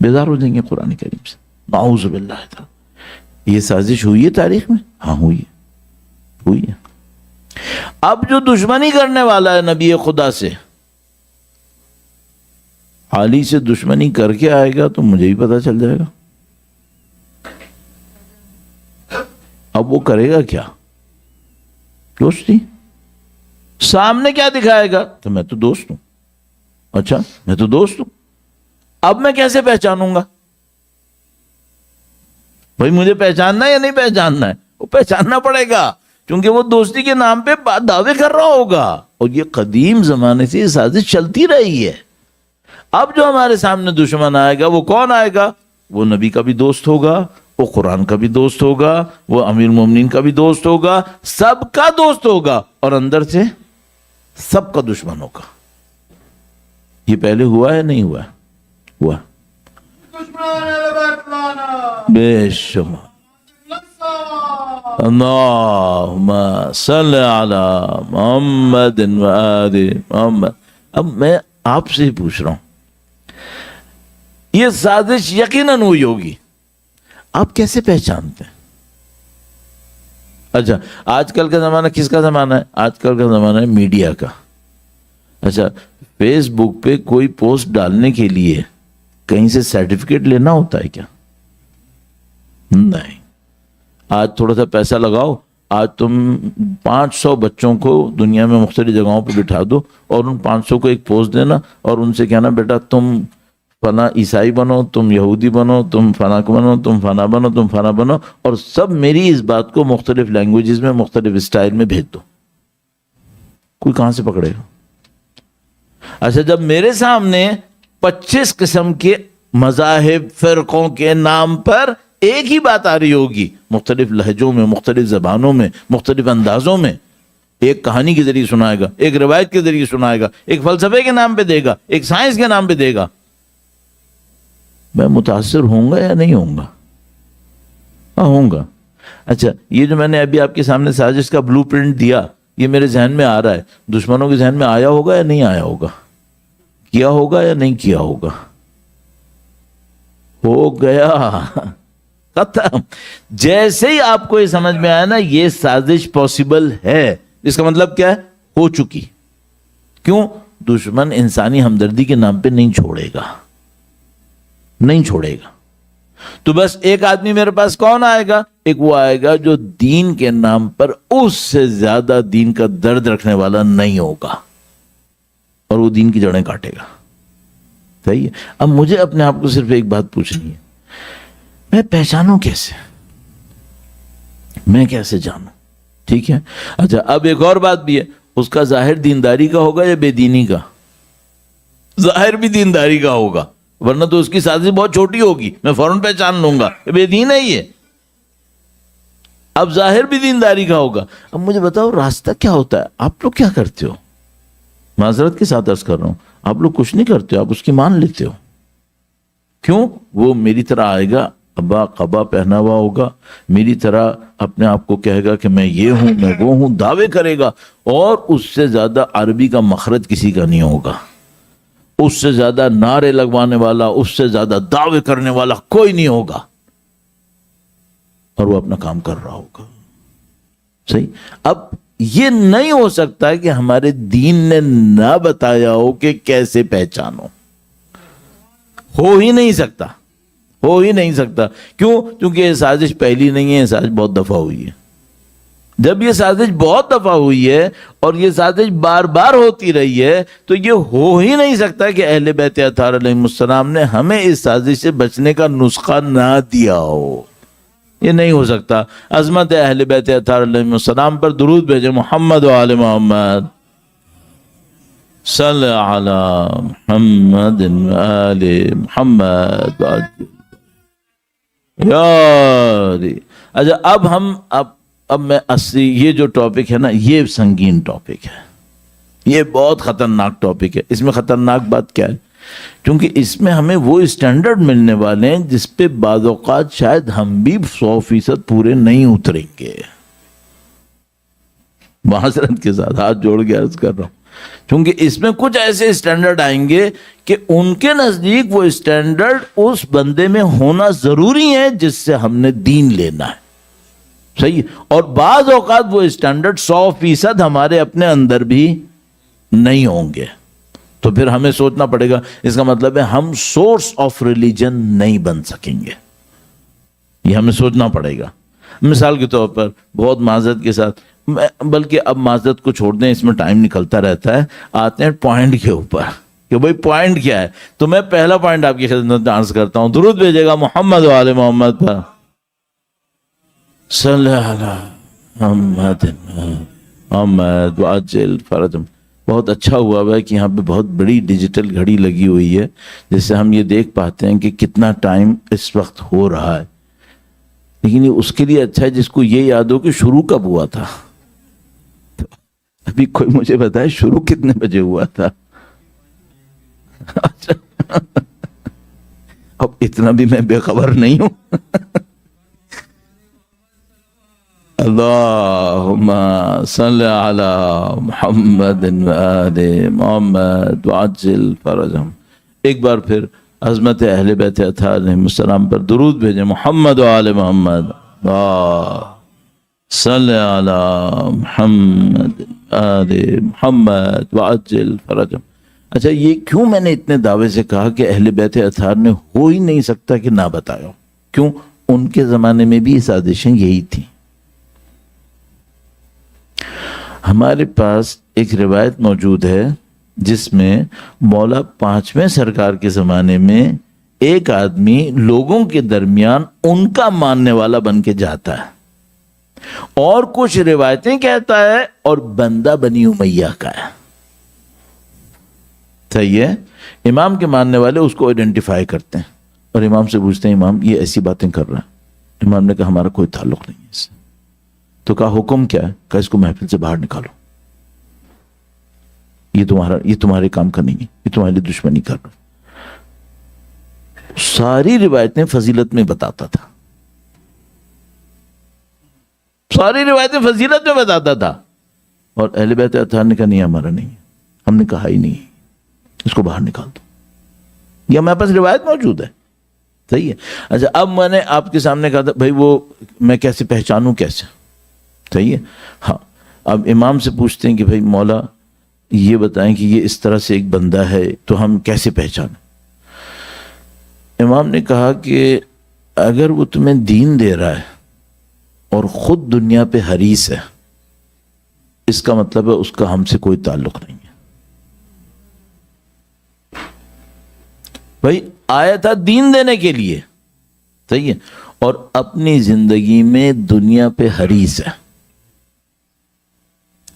[SPEAKER 1] بیزار ہو جائیں گے قرآن کریم سے. نعوذ باللہ تعالی. یہ سازش ہوئی ہے تاریخ میں؟ ہاں ہوئی ہے. اب جو دشمنی کرنے والا ہے نبی خدا سے، علی سے دشمنی کر کے آئے گا تو مجھے ہی پتا چل جائے گا. اب وہ کرے گا کیا؟ دوستی. سامنے کیا دکھائے گا کہ میں تو دوست ہوں. اچھا میں تو دوست ہوں، اب میں کیسے پہچانوں گا؟ بھائی مجھے پہچاننا ہے یا نہیں پہچاننا ہے؟ وہ پہچاننا پڑے گا، کیونکہ وہ دوستی کے نام پہ دعوے کر رہا ہوگا. اور یہ قدیم زمانے سے یہ سازش چلتی رہی ہے. اب جو ہمارے سامنے دشمن آئے گا وہ کون آئے گا؟ وہ نبی کا بھی دوست ہوگا، وہ قرآن کا بھی دوست ہوگا، وہ امیر المومنین کا بھی دوست ہوگا، سب کا دوست ہوگا، اور اندر سے سب کا دشمن ہوگا. یہ پہلے ہوا ہے نہیں ہوا؟ ہوا بے شمار. اللہم صلی علی محمد و آل محمد. اب میں آپ سے ہی پوچھ رہا ہوں، یہ سازش یقیناً ہوئی ہوگی، آپ کیسے پہچانتے ہیں؟ اچھا آج کل کا زمانہ کس کا زمانہ ہے؟ آج کل کا زمانہ ہے میڈیا کا. اچھا فیس بک پہ کوئی پوسٹ ڈالنے کے لیے کہیں سے سرٹیفکیٹ لینا ہوتا ہے کیا؟ نہیں. آج تھوڑا سا پیسہ لگاؤ، آج تم 500 بچوں کو دنیا میں مختلف جگہوں پہ بٹھا دو اور ان 500 کو ایک پوسٹ دینا اور ان سے کہنا بیٹا تم فلاں عیسائی بنو، تم یہودی بنو، تم فلاں بنو، تم فلاں بنو، تم فلاں بنو، اور سب میری اس بات کو مختلف لینگویجز میں مختلف اسٹائل میں بھیج دو. کوئی کہاں سے پکڑے گا؟ اچھا جب میرے سامنے 25 قسم کے مذاہب فرقوں کے نام پر ایک ہی بات آ رہی ہوگی، مختلف لہجوں میں، مختلف زبانوں میں، مختلف اندازوں میں، ایک کہانی کے ذریعے سنائے گا، ایک روایت کے ذریعے سنائے گا، ایک فلسفے کے نام پہ دے گا، ایک سائنس کے نام پہ دے گا، میں متاثر ہوں گا یا نہیں ہوں گا؟ ہاں ہوں گا. اچھا یہ جو میں نے ابھی آپ کے سامنے سازش کا بلو پرنٹ دیا، یہ میرے ذہن میں آ رہا ہے، دشمنوں کے ذہن میں آیا ہوگا یا نہیں آیا ہوگا؟ کیا ہوگا یا نہیں کیا ہوگا؟ ہو گیا ختم. جیسے ہی آپ کو یہ سمجھ میں آیا نا یہ سازش پاسبل ہے، اس کا مطلب کیا ہے؟ ہو چکی. کیوں؟ دشمن انسانی ہمدردی کے نام پہ نہیں چھوڑے گا. تو بس ایک آدمی میرے پاس کون آئے گا؟ ایک وہ آئے گا جو دین کے نام پر اس سے زیادہ دین کا درد رکھنے والا نہیں ہوگا، اور وہ دین کی جڑیں کاٹے گا. صحیح ہے. اب مجھے اپنے آپ کو صرف ایک بات پوچھنی ہے، میں پہچانوں کیسے، میں کیسے جانوں؟ ٹھیک ہے. اچھا اب ایک اور بات بھی ہے، اس کا ظاہر دینداری کا ہوگا یا بے دینی کا؟ ظاہر بھی دینداری کا ہوگا، ورنہ تو اس کی سازش بہت چھوٹی ہوگی، میں فوراً پہچان لوں گا کہ بے دین ہے یہ. اب ظاہر بھی دینداری کا ہوگا. اب مجھے بتاؤ راستہ کیا ہوتا ہے؟ آپ لوگ کیا کرتے ہو؟ معذرت کے ساتھ عرض کر رہا ہوں، آپ لوگ کچھ نہیں کرتے ہو، آپ اس کی مان لیتے ہو. کیوں؟ وہ میری طرح آئے گا، ابا قبا پہنا ہوا ہوگا، میری طرح اپنے آپ کو کہے گا کہ میں یہ ہوں میں وہ ہوں، دعوے کرے گا، اور اس سے زیادہ عربی کا مخرج کسی کا نہیں ہوگا، اس سے زیادہ نعرے لگوانے والا، اس سے زیادہ دعوے کرنے والا کوئی نہیں ہوگا، اور وہ اپنا کام کر رہا ہوگا. صحیح. اب یہ نہیں ہو سکتا کہ ہمارے دین نے نہ بتایا ہو کہ کیسے پہچانو، ہو ہی نہیں سکتا، ہو ہی نہیں سکتا. کیوں؟ کیونکہ یہ سازش پہلی نہیں ہے، یہ سازش بہت دفعہ ہوئی ہے. جب یہ سازش بہت دفعہ ہوئی ہے اور یہ سازش بار بار ہوتی رہی ہے تو یہ ہو ہی نہیں سکتا کہ اہل بیت اطہار علیہ السلام نے ہمیں اس سازش سے بچنے کا نسخہ نہ دیا ہو. یہ نہیں ہو سکتا. عظمت اہل بیت اطہار علیہ السلام پر درود بھیجے. محمد و آل محمد، صلی علی محمد و آل محمد. یاری. اچھا اب میں اصلی یہ جو ٹاپک ہے نا، یہ سنگین ٹاپک ہے، یہ بہت خطرناک ٹاپک ہے. اس میں خطرناک بات کیا ہے؟ کیونکہ اس میں ہمیں وہ اسٹینڈرڈ ملنے والے ہیں جس پہ بعض اوقات شاید ہم بھی 100% پورے نہیں اتریں گے. معذرت کے ساتھ ہاتھ جوڑ کے عرض کر رہا ہوں، کیونکہ اس میں کچھ ایسے اسٹینڈرڈ آئیں گے کہ ان کے نزدیک وہ اسٹینڈرڈ اس بندے میں ہونا ضروری ہے جس سے ہم نے دین لینا ہے. صحیح. اور بعض اوقات وہ اسٹینڈرڈ 100% ہمارے اپنے اندر بھی نہیں ہوں گے. تو پھر ہمیں سوچنا پڑے گا، اس کا مطلب ہے ہم سورس آف ریلیجن نہیں بن سکیں گے. یہ ہمیں سوچنا پڑے گا. مثال کے طور پر بہت معذرت کے ساتھ، بلکہ اب معذرت کو چھوڑ دیں، اس میں ٹائم نکلتا رہتا ہے، آتے ہیں پوائنٹ کے اوپر کہ بھئی پوائنٹ کیا ہے. تو میں پہلا پوائنٹ آپ کی خدمت میں عرض کرتا ہوں. درود بھیجے گا محمد و آل محمد پر. صلی علی محمد محمد وعجل فرجهم. بہت اچھا ہوا ہے کہ یہاں پہ بہت بڑی ڈیجیٹل گھڑی لگی ہوئی ہے جس سے ہم یہ دیکھ پاتے ہیں کہ کتنا ٹائم اس وقت ہو رہا ہے. لیکن یہ اس کے لیے اچھا ہے جس کو یہ یاد ہو کہ شروع کب ہوا تھا. ابھی کوئی مجھے بتائے شروع کتنے بجے ہوا تھا؟ اب اتنا بھی میں بے خبر نہیں ہوں. اللہم صلی علی محمد و آل محمد وعجل فرجهم. ایک بار پھر عظمت اہل بیت اطہار علیہ السلام پر درود بھیجیں. محمد و آل محمد صلی علی محمد و آل محمد وعجل فرجهم. اچھا یہ کیوں میں نے اتنے دعوے سے کہا کہ اہل بیت اطہار نے ہو ہی نہیں سکتا کہ نہ بتایا؟ کیوں؟ ان کے زمانے میں بھی سازشیں یہی تھیں. ہمارے پاس ایک روایت موجود ہے جس میں مولا پانچویں سرکار کے زمانے میں ایک آدمی لوگوں کے درمیان ان کا ماننے والا بن کے جاتا ہے اور کچھ روایتیں کہتا ہے اور بندہ بنی امیہ کا ہے. صحیح ہے. امام کے ماننے والے اس کو آئیڈینٹیفائی کرتے ہیں اور امام سے پوچھتے ہیں امام یہ ایسی باتیں کر رہا ہے. امام نے کہا ہمارا کوئی تعلق نہیں ہے اس سے. تو کہا حکم کیا ہے؟ کہا اس کو محفل سے باہر نکالو، یہ تمہارے کام کا نہیں ہے، یہ تمہارے لیے دشمنی کر رہا. ساری روایتیں فضیلت میں بتاتا تھا، ساری روایتیں فضیلت میں بتاتا تھا، اور اہل بیت اطہار نے کہا نہیں ہمارا نہیں ہے، ہم نے کہا ہی نہیں، اس کو باہر نکال دو. یہ ہمارے پاس روایت موجود ہے. صحیح ہے. اچھا اب میں نے آپ کے سامنے کہا تھا بھائی وہ میں کیسے پہچانوں کیسے؟ صحیح ہے. ہاں اب امام سے پوچھتے ہیں کہ بھائی مولا یہ بتائیں کہ یہ اس طرح سے ایک بندہ ہے تو ہم کیسے پہچانیں؟ امام نے کہا کہ اگر وہ تمہیں دین دے رہا ہے اور خود دنیا پہ حریص ہے، اس کا مطلب ہے اس کا ہم سے کوئی تعلق نہیں ہے. بھائی آیا تھا دین دینے کے لیے، صحیح ہے، اور اپنی زندگی میں دنیا پہ حریص ہے.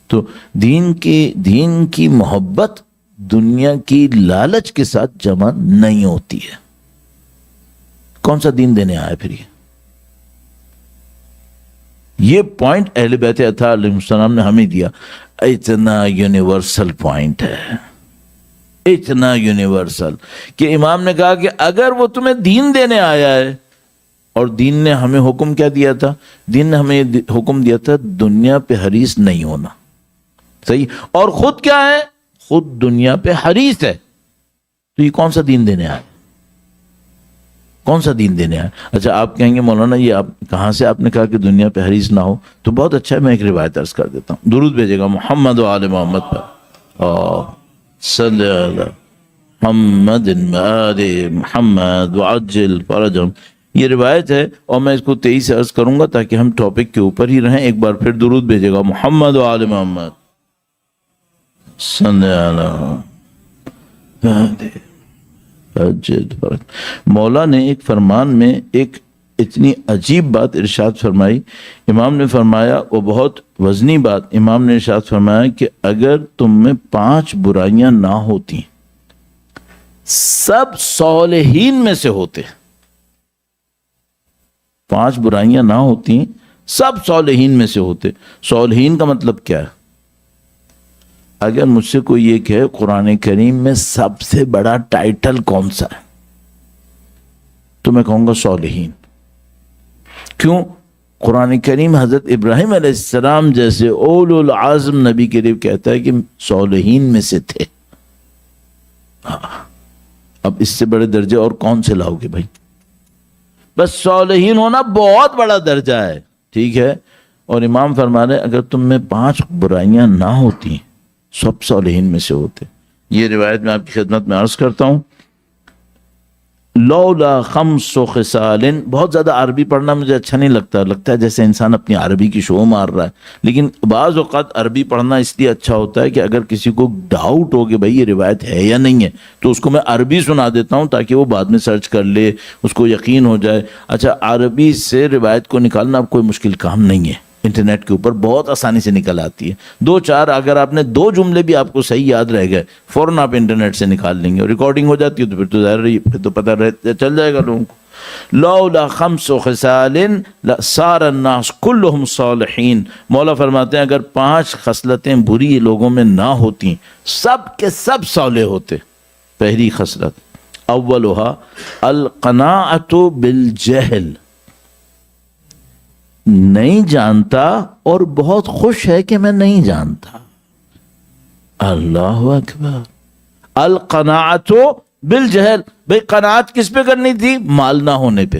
[SPEAKER 1] تو دین کی محبت دنیا کی لالچ کے ساتھ جمع نہیں ہوتی ہے. کون سا دین دینے آیا پھر یہ پوائنٹ اہل بیت اطہار علیہ السلام نے ہمیں دیا. اتنا یونیورسل پوائنٹ ہے، اتنا یونیورسل کہ امام نے کہا کہ اگر وہ تمہیں دین دینے آیا ہے، اور دین نے ہمیں حکم کیا دیا تھا؟ دین نے ہمیں حکم دیا تھا دنیا پہ حریص نہیں ہونا، صحیح، اور خود کیا ہے؟ خود دنیا پہ حریص ہے. تو یہ کون سا دین دینے آیا؟ کون سا دین دینے آیا؟ اچھا آپ کہیں گے مولانا یہ آپ کہاں سے آپ نے کہا کہ دنیا پہ حریص نہ ہو؟ تو بہت اچھا ہے، میں ایک روایت عرض کر دیتا ہوں. درود بھیجے گا محمد و آل محمد پر، صلی اللہ محمد آل محمد وعجل فرجهم. یہ روایت ہے اور میں اس کو تیزی سے عرض کروں گا تاکہ ہم ٹاپک کے اوپر ہی رہیں. ایک بار پھر درود بھیجے گا محمد و آل محمد صلی اللہ. مولا نے ایک فرمان میں ایک اتنی عجیب بات ارشاد فرمائی. امام نے فرمایا، وہ بہت وزنی بات، امام نے ارشاد فرمایا کہ اگر تم میں 5 برائیاں نہ ہوتی، سب صالحین میں سے ہوتے. 5 برائیاں نہ ہوتی، سب صالحین میں سے ہوتے. صالحین کا مطلب کیا ہے؟ اگر مجھ سے کوئی یہ کہے قرآن کریم میں سب سے بڑا ٹائٹل کون سا ہے، تو میں کہوں گا صالحین. کیوں؟ قرآن کریم حضرت ابراہیم علیہ السلام جیسے اولو العزم نبی کے لیے کہتا ہے کہ صالحین میں سے تھے. اب اس سے بڑے درجے اور کون سے لاؤ گے بھائی؟ بس صالحین ہونا بہت بڑا درجہ ہے، ٹھیک ہے. اور امام فرما رہے اگر تم میں 5 برائیاں نہ ہوتی، سب صالحین میں سے ہوتے. یہ روایت میں آپ کی خدمت میں عرض کرتا ہوں. لولا 5 خصال، بہت زیادہ عربی پڑھنا مجھے اچھا نہیں لگتا ہے جیسے انسان اپنی عربی کی شو مار رہا ہے. لیکن بعض اوقات عربی پڑھنا اس لیے اچھا ہوتا ہے کہ اگر کسی کو ڈاؤٹ ہو کہ بھائی یہ روایت ہے یا نہیں ہے تو اس کو میں عربی سنا دیتا ہوں تاکہ وہ بعد میں سرچ کر لے، اس کو یقین ہو جائے. اچھا عربی سے روایت کو نکالنا اب کوئی مشکل کام نہیں ہے، انٹرنیٹ کے اوپر بہت آسانی سے نکل آتی ہے. 2-4 اگر آپ نے 2 جملے بھی آپ کو صحیح یاد رہ گئے فوراً آپ انٹرنیٹ سے نکال لیں گے، اور ریکارڈنگ ہو جاتی ہے تو پھر تو ظاہر ہے پھر تو پتہ چل جائے گا لوگوں کو. لولا 5 خصال لصار الناس كلهم صالحین. مولا فرماتے ہیں اگر 5 خصلتیں بری لوگوں میں نہ ہوتی سب کے سب صالح ہوتے. پہلی خصلت اولها القناعۃ بالجہل، نہیں جانتا اور بہت خوش ہے کہ میں نہیں جانتا. اللہ اکبر. القناعۃ بالجہل، بھئی قناعت کس پہ کرنی تھی؟ مال نہ ہونے پہ،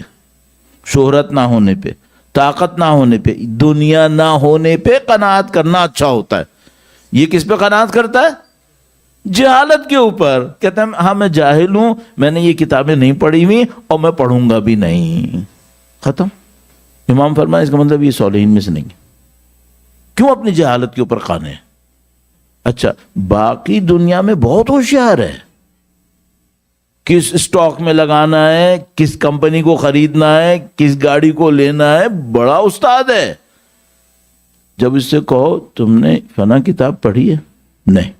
[SPEAKER 1] شہرت نہ ہونے پہ، طاقت نہ ہونے پہ، دنیا نہ ہونے پہ قناعت کرنا اچھا ہوتا ہے. یہ کس پہ قناعت کرتا ہے؟ جہالت کے اوپر. کہتا ہے ہاں میں جاہل ہوں، میں نے یہ کتابیں نہیں پڑھی ہوئی اور میں پڑھوں گا بھی نہیں. ختم. امام فرمایا اس کا مطلب یہ صالحین میں سے نہیں. کیوں؟ اپنی جہالت کے اوپر قانے ہے. اچھا باقی دنیا میں بہت ہوشیار ہے، کس اسٹاک میں لگانا ہے، کس کمپنی کو خریدنا ہے، کس گاڑی کو لینا ہے، بڑا استاد ہے. جب اس سے کہو تم نے فلاں کتاب پڑھی ہے، نہیں.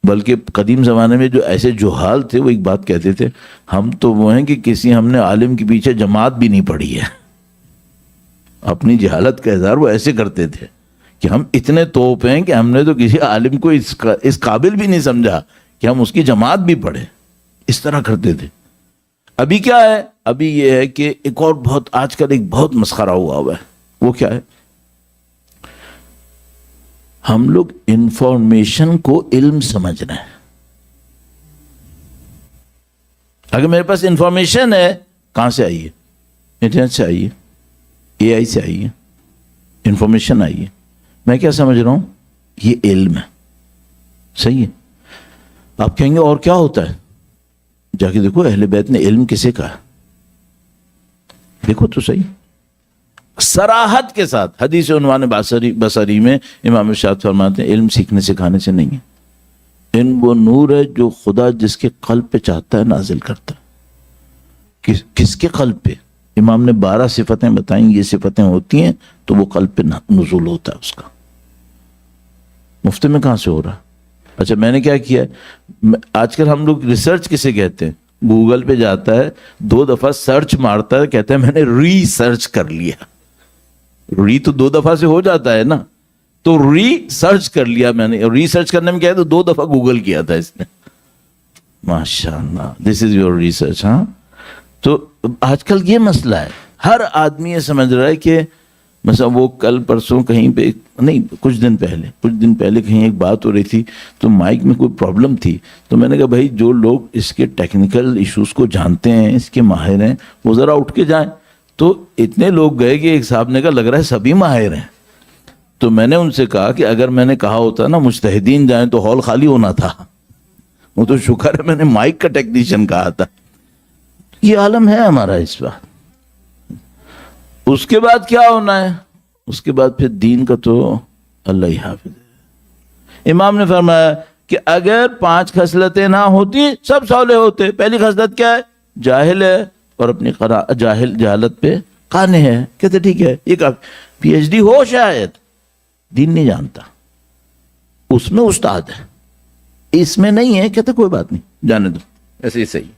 [SPEAKER 1] بلکہ قدیم زمانے میں جو ایسے جوہال تھے وہ ایک بات کہتے تھے، ہم تو وہ ہیں کہ ہم نے عالم کے پیچھے جماعت بھی نہیں پڑھی ہے. اپنی جہالت کا اظہار وہ ایسے کرتے تھے کہ ہم اتنے توپ ہیں کہ ہم نے تو کسی عالم کو اس قابل بھی نہیں سمجھا کہ ہم اس کی جماعت بھی پڑھیں. اس طرح کرتے تھے. ابھی کیا ہے؟ ابھی یہ ہے کہ ایک اور بہت آج کل ایک بہت مسخرہ ہوا ہے. وہ کیا ہے؟ ہم لوگ انفارمیشن کو علم سمجھ رہے ہیں. اگر میرے پاس انفارمیشن ہے، کہاں سے آئی ہے؟ انٹرنیٹ سے آئی ہے، اے آئی سے آئی ہے، انفارمیشن آئی ہے. میں کیا سمجھ رہا ہوں؟ یہ علم ہے. صحیح ہے. آپ کہیں گے اور کیا ہوتا ہے؟ جا کے دیکھو اہل بیت نے علم کسے کہا، دیکھو تو صحیح. صراحت کے ساتھ حدیث عنوان بصری میں امام ارشاد فرماتے ہیں علم سیکھنے سکھانے سے نہیں ہے، علم وہ نور ہے جو خدا جس کے قلب پہ چاہتا ہے نازل کرتا ہے. کس کے قلب پہ؟ امام نے 12 صفتیں بتائیں، یہ صفتیں ہوتی ہیں تو وہ قلب پہ نزول ہوتا ہے اس کا. مفت میں کہاں سے ہو رہا؟ اچھا میں نے کیا کیا ہے، آج کل ہم لوگ ریسرچ کسے کہتے ہیں؟ گوگل پہ جاتا ہے 2 دفعہ سرچ مارتا ہے، کہتا ہے میں نے ری سرچ کر لیا. ری تو 2 دفعہ سے ہو جاتا ہے نا، تو ری سرچ کر لیا میں نے. ری سرچ کرنے میں کیا ہے تو 2 دفعہ گوگل کیا تھا اس نے. ماشاء اللہ، دس از یور ریسرچ. ہاں تو آج کل یہ مسئلہ ہے، ہر آدمی یہ سمجھ رہا ہے کہ مثلا وہ کل پرسوں کہیں پہ نہیں، کچھ دن پہلے کہیں ایک بات ہو رہی تھی تو مائک میں کوئی پرابلم تھی، تو میں نے کہا بھائی جو لوگ اس کے ٹیکنیکل ایشوز کو جانتے ہیں، اس کے ماہر ہیں، وہ ذرا اٹھ کے جائیں. تو اتنے لوگ گئے کہ ایک صاحب نے کہا لگ رہا ہے سبھی ماہر ہیں. تو میں نے ان سے کہا کہ اگر میں نے کہا ہوتا نا مجتہدین جائیں تو ہال خالی ہونا تھا. وہ تو شکر ہے میں نے مائک کا ٹیکنیشین کہا تھا. یہ عالم ہے ہمارا اس وقت. اس کے بعد کیا ہونا ہے؟ اس کے بعد پھر دین کا تو اللہ ہی حافظ ہے. امام نے فرمایا کہ اگر 5 خصلتیں نہ ہوتی سب صالح ہوتے. پہلی خصلت کیا ہے؟ جاہل ہے اور اپنی جہالت پہ قانع ہے. کہتے ٹھیک ہے، ایک پی ایچ ڈی ہو شاید، دین نہیں جانتا، اس میں استاد ہے، اس میں نہیں ہے. کہتے کوئی بات نہیں، جانے دو، ایسے ہی صحیح.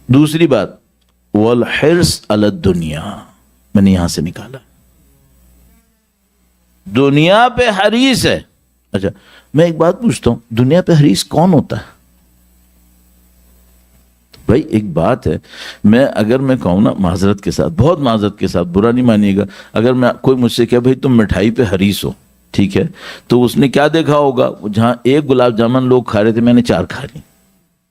[SPEAKER 1] دوسری بات والحرص علی الدنیا، میں نے یہاں سے نکالا دنیا پہ حریص ہے. اچھا میں ایک بات پوچھتا ہوں، دنیا پہ حریص کون ہوتا ہے؟ بھائی ایک بات ہے، اگر میں کہوں نا معذرت کے ساتھ، بہت معذرت کے ساتھ، برا نہیں مانیے گا، اگر میں کوئی مجھ سے کہے بھائی تم مٹھائی پہ حریص ہو، ٹھیک ہے، تو اس نے کیا دیکھا ہوگا؟ جہاں 1 گلاب جامن لوگ کھا رہے تھے میں نے 4 کھا لی،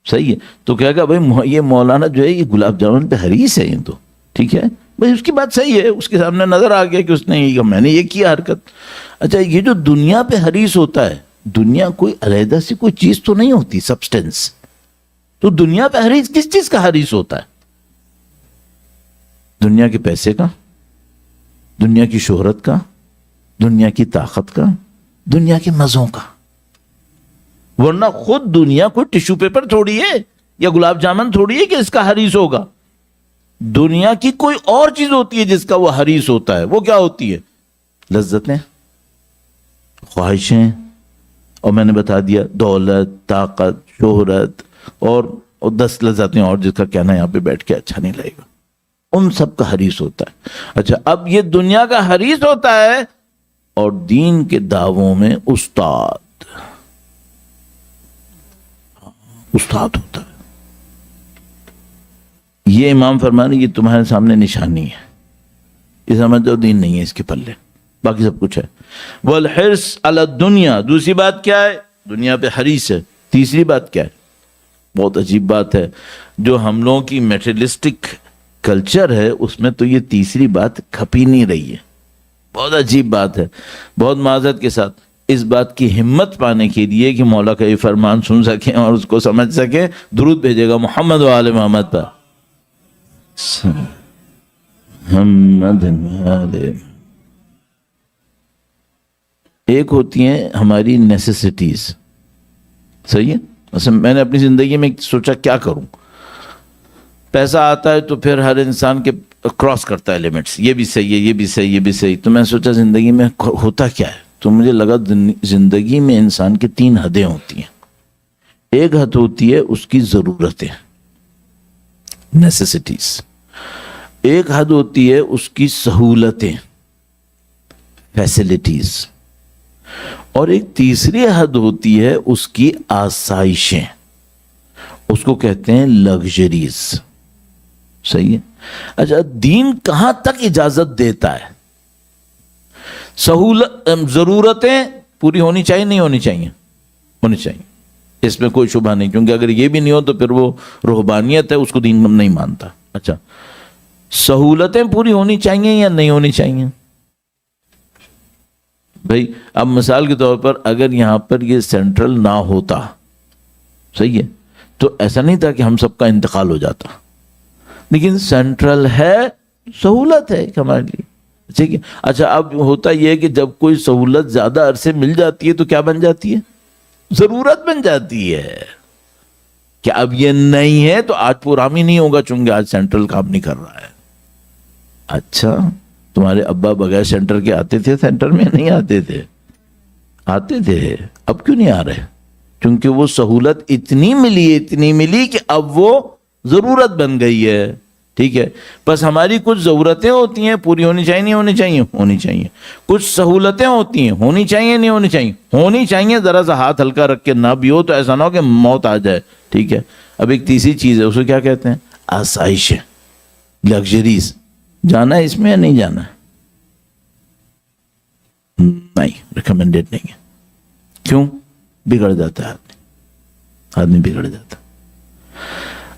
[SPEAKER 1] صحیح ہے، تو کہے گا بھائی یہ مولانا جو ہے یہ گلاب جامن پہ حریص ہے، یہ تو ٹھیک ہے بھائی، اس کی بات صحیح ہے، اس کے سامنے نظر آ گیا کہ اس نے میں نے یہ کیا حرکت. اچھا یہ جو دنیا پہ حریص ہوتا ہے، دنیا کوئی علیحدہ سے کوئی چیز تو نہیں ہوتی، سبسٹنس. تو دنیا پہ حریص کس چیز کا حریص ہوتا ہے؟ دنیا کے پیسے کا، دنیا کی شہرت کا، دنیا کی طاقت کا، دنیا کے مزوں کا. ورنہ خود دنیا کوئی ٹشو پیپر تھوڑی ہے یا گلاب جامن تھوڑی ہے کہ اس کا حریص ہوگا. دنیا کی کوئی اور چیز ہوتی ہے جس کا وہ حریص ہوتا ہے. وہ کیا ہوتی ہے؟ لذتیں، خواہشیں، اور میں نے بتا دیا دولت، طاقت، شہرت اور 10 لذتیں اور جس کا کہنا یہاں پہ بیٹھ کے اچھا نہیں لگے گا. ان سب کا حریص ہوتا ہے. اچھا اب یہ دنیا کا حریص ہوتا ہے اور دین کے دعووں میں استاد ہوتا ہے. یہ امام فرمانے یہ تمہارے سامنے نشانی ہے، یہ سمجھ جاؤ دین نہیں ہے اس کے پلے، باقی سب کچھ ہے. والحرص علی الدنیا، دوسری بات کیا ہے؟ دنیا پہ حریص ہے. تیسری بات کیا ہے؟ بہت عجیب بات ہے، جو ہم لوگوں کی میٹریلسٹک کلچر ہے اس میں تو یہ تیسری بات کھپی نہیں رہی ہے. بہت عجیب بات ہے. بہت معذرت کے ساتھ اس بات کی ہمت پانے کے لیے کہ مولا کا یہ فرمان سن سکیں اور اس کو سمجھ سکیں، درود بھیجے گا محمد و آل محمد پر. ایک ہوتی ہیں ہماری نیسیسٹیز، صحیح ہے. مثلا میں نے اپنی زندگی میں سوچا کیا کروں، پیسہ آتا ہے تو پھر ہر انسان کے کراس کرتا ہے لیمٹس، یہ بھی صحیح ہے، یہ بھی صحیح، یہ بھی صحیح. تو میں سوچا زندگی میں ہوتا کیا ہے، تو مجھے لگا زندگی میں انسان کی 3 حدیں ہوتی ہیں. ایک حد ہوتی ہے اس کی ضرورتیں، نیسیسٹیز. ایک حد ہوتی ہے اس کی سہولتیں، فیسلٹیز. اور ایک تیسری حد ہوتی ہے اس کی آسائشیں، اس کو کہتے ہیں لگژریز. صحیح ہے. اچھا دین کہاں تک اجازت دیتا ہے؟ ضرورتیں پوری ہونی چاہیے نہیں ہونی چاہیے؟ ہونی چاہیے، اس میں کوئی شبہ نہیں، کیونکہ اگر یہ بھی نہیں ہو تو پھر وہ رہبانیت ہے، اس کو دین نہیں مانتا. اچھا سہولتیں پوری ہونی چاہیے یا نہیں ہونی چاہیے؟ بھائی اب مثال کے طور پر اگر یہاں پر یہ سینٹرل نہ ہوتا، صحیح ہے، تو ایسا نہیں تھا کہ ہم سب کا انتقال ہو جاتا. لیکن سینٹرل ہے، سہولت ہے ہمارے لیے، ٹھیک ہے. اچھا اب ہوتا یہ ہے کہ جب کوئی سہولت زیادہ عرصے مل جاتی ہے تو کیا بن جاتی ہے؟ ضرورت بن جاتی ہے کہ اب یہ نہیں ہے تو آج پروگرام ہی نہیں ہوگا چونکہ آج سینٹرل کام نہیں کر رہا ہے. اچھا تمہارے ابا بغیر سینٹر کے آتے تھے سینٹر میں؟ نہیں آتے تھے. آتے تھے. اب کیوں نہیں آ رہے؟ کیونکہ وہ سہولت اتنی ملی کہ اب وہ ضرورت بن گئی ہے. ٹھیک ہے. بس ہماری کچھ ضرورتیں ہوتی ہیں پوری ہونی چاہیے نہیں ہونی چاہیے؟ ہونی چاہیے. کچھ سہولتیں ہوتی ہیں ہونی چاہیے نہیں ہونی چاہیے؟ ہونی چاہیے. ذرا سا ہاتھ ہلکا رکھ کے نہ بھی ہو تو ایسا نہ ہو کہ موت آ جائے. ٹھیک ہے. اب ایک تیسری چیز ہے اس کو کیا کہتے ہیں؟ آسائش، لگژریز. جانا ہے اس میں یا نہیں جانا ہے؟ نہیں، ریکمینڈیڈ نہیں ہے. کیوں؟ بگڑ جاتا ہے آدمی بگڑ جاتا.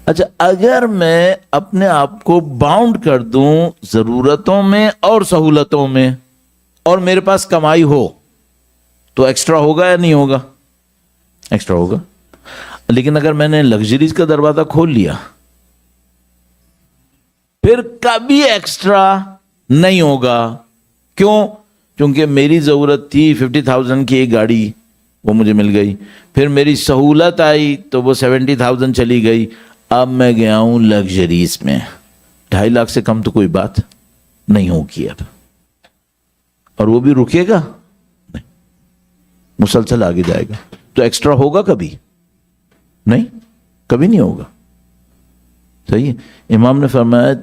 [SPEAKER 1] اچھا اگر میں اپنے آپ کو باؤنڈ کر دوں ضرورتوں میں اور سہولتوں میں اور میرے پاس کمائی ہو تو ایکسٹرا ہوگا یا نہیں ہوگا؟ ایکسٹرا ہوگا. لیکن اگر میں نے لگژریز کا دروازہ کھول لیا پھر کبھی ایکسٹرا نہیں ہوگا. کیوں؟ کیونکہ میری ضرورت تھی 50,000 کی ایک گاڑی، وہ مجھے مل گئی. پھر میری سہولت آئی تو وہ 70,000 چلی گئی. اب میں گیا ہوں لگژریز میں. 2.5 لاکھ سے کم تو کوئی بات نہیں ہوگی اب. اور وہ بھی رکے گا نہیں، مسلسل آگے جائے گا. تو ایکسٹرا ہوگا کبھی نہیں، کبھی نہیں ہوگا. صحیح ہے. امام نے فرمایا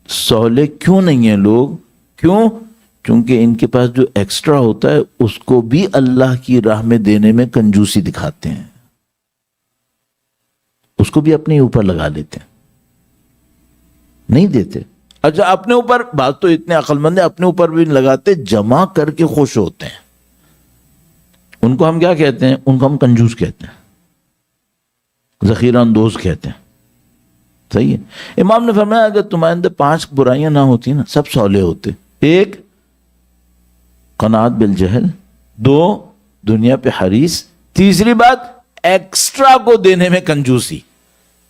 [SPEAKER 1] سہولے کیوں نہیں ہیں لوگ؟ کیوں؟ کیونکہ ان کے پاس جو ایکسٹرا ہوتا ہے اس کو بھی اللہ کی راہ میں دینے میں کنجوسی دکھاتے ہیں، اس کو بھی اپنے اوپر لگا لیتے ہیں، نہیں دیتے. اچھا اپنے اوپر، بات تو اتنے عقل مند ہیں، اپنے اوپر بھی لگاتے، جمع کر کے خوش ہوتے ہیں. ان کو ہم کیا کہتے ہیں؟ ان کو ہم کنجوس کہتے ہیں، ذخیرہ اندوز کہتے ہیں. صحیح ہے. امام نے فرمایا اگر تمہارے اندر 5 برائیاں نہ ہوتی نا سب صالح ہوتے. 1 قناعت بالجہل، 2 دنیا پہ حریص، تیسری بات ایکسٹرا کو دینے میں کنجوسی.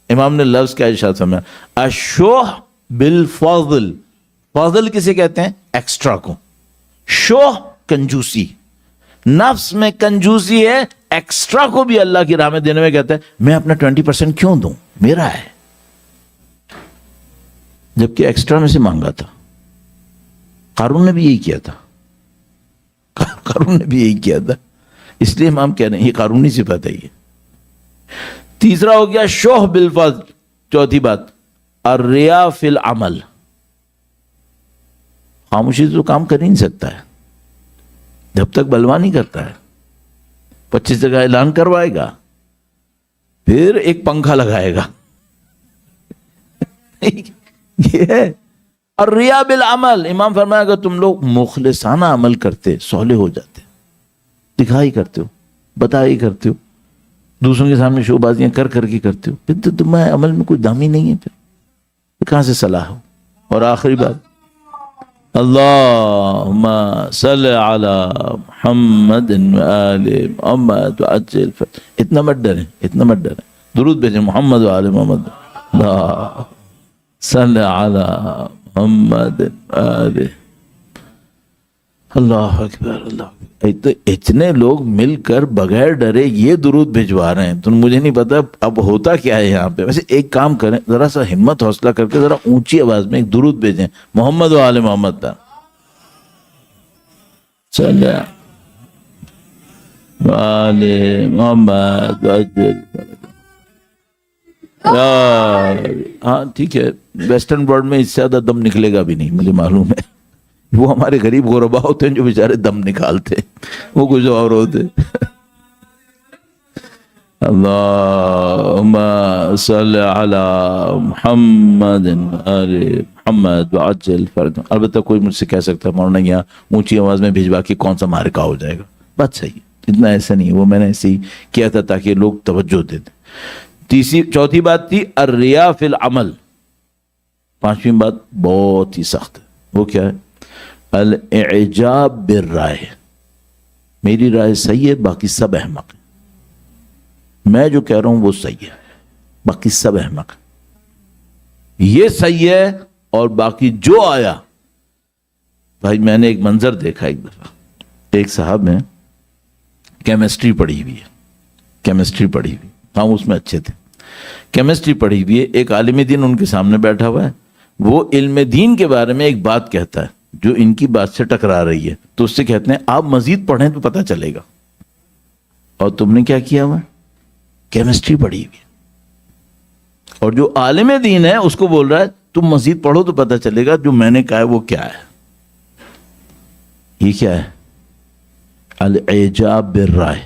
[SPEAKER 1] امام نے لفظ کیا ارشاد فرمایا؟ الشح بالفضل. فضل کسے کہتے ہیں؟ ایکسٹرا کو. شح کنجوسی، نفس میں کنجوسی ہے. ایکسٹرا کو بھی اللہ کی راہ میں دینے میں کہتا ہے میں اپنا 20% کیوں دوں، میرا ہے. جبکہ ایکسٹرا میں سے مانگا تھا. قارون نے بھی یہی کیا تھا. قارون نے بھی یہی کیا تھا. اس لیے امام کہہ رہے ہیں یہ قارونی صفت ہے. یہ تیسرا ہو گیا شوہ بالفضل. چوتھی بات الریا فی العمل. خاموشی سے تو کام کر ہی نہیں سکتا ہے جب تک بلوا نہیں کرتا ہے. 25 جگہ اعلان کروائے گا پھر ایک پنکھا لگائے گا. یہ ہے الریا بالعمل. امام فرمایا اگر تم لوگ مخلصانہ عمل کرتے صالح ہو جاتے. دکھائی کرتے ہو، بتائی کرتے ہو، دوسروں کے سامنے شو بازیاں کر کے کرتے ہو، پھر تو تمہیں عمل میں کوئی دام ہی نہیں ہے. پھر کہاں سے صلاح ہو؟ اور آخری بات اللہم صلی علی محمد وآل محمد وعجل. اتنا مت ڈریں، اتنا مت ڈریں. درود بھیجیں محمد وآل محمد. اللہ صلی علی محمد وآل. اللہ اکبر اللہ. اتنے لوگ مل کر بغیر ڈرے یہ درود بھجوا رہے ہیں تو مجھے نہیں پتا اب ہوتا کیا ہے یہاں پہ. ویسے ایک کام کریں، ذرا سا ہمت حوصلہ کر کے ذرا اونچی آواز میں ایک درود بھیجیں محمد و آل محمد تا. صلی آل محمد. ہاں ٹھیک ہے، ویسٹرن ورلڈ میں اس سے زیادہ دم نکلے گا بھی نہیں مجھے معلوم ہے. وہ ہمارے غریب غربا ہوتے ہیں جو بیچارے دم نکالتے، وہ کچھ اور ہوتے. اللہم صلی علی محمد آل محمد وعجل فرج. البتہ کوئی مجھ سے کہہ سکتا ہے مولانا یہاں اونچی آواز میں بھجوا کے کون سا مارکا ہو جائے گا. بات صحیح ہے، اتنا ایسا نہیں. وہ میں نے ایسے ہی کیا تھا تاکہ لوگ توجہ دیتے. چوتھی بات تھی الریا فی العمل. 5ویں بات بہت ہی سخت ہے. وہ کیا ہے؟ الاعجاب بالرائے. میری رائے صحیح ہے باقی سب احمق ہیں. میں جو کہہ رہا ہوں وہ صحیح ہے باقی سب احمق ہیں. یہ صحیح ہے اور باقی جو آیا. بھائی میں نے ایک منظر دیکھا ایک دفعہ. ایک صاحب ہیں کیمسٹری پڑھی ہوئی ہے کیمسٹری پڑھی ہوئی، ہاں اس میں اچھے تھے، کیمسٹری پڑھی ہوئی ہے، ایک عالم دین ان کے سامنے بیٹھا ہوا ہے، وہ علم دین کے بارے میں ایک بات کہتا ہے جو ان کی بات سے ٹکرا رہی ہے، تو اس سے کہتے ہیں آپ مزید پڑھیں تو پتہ چلے گا، اور تم نے کیا کیا ہوا؟ کیمسٹری پڑھی ہوئی ہے، اور جو عالم دین ہے اس کو بول رہا ہے تم مزید پڑھو تو پتہ چلے گا جو میں نے کہا ہے وہ کیا ہے۔ یہ کیا ہے؟ الاعجاب بالرائے،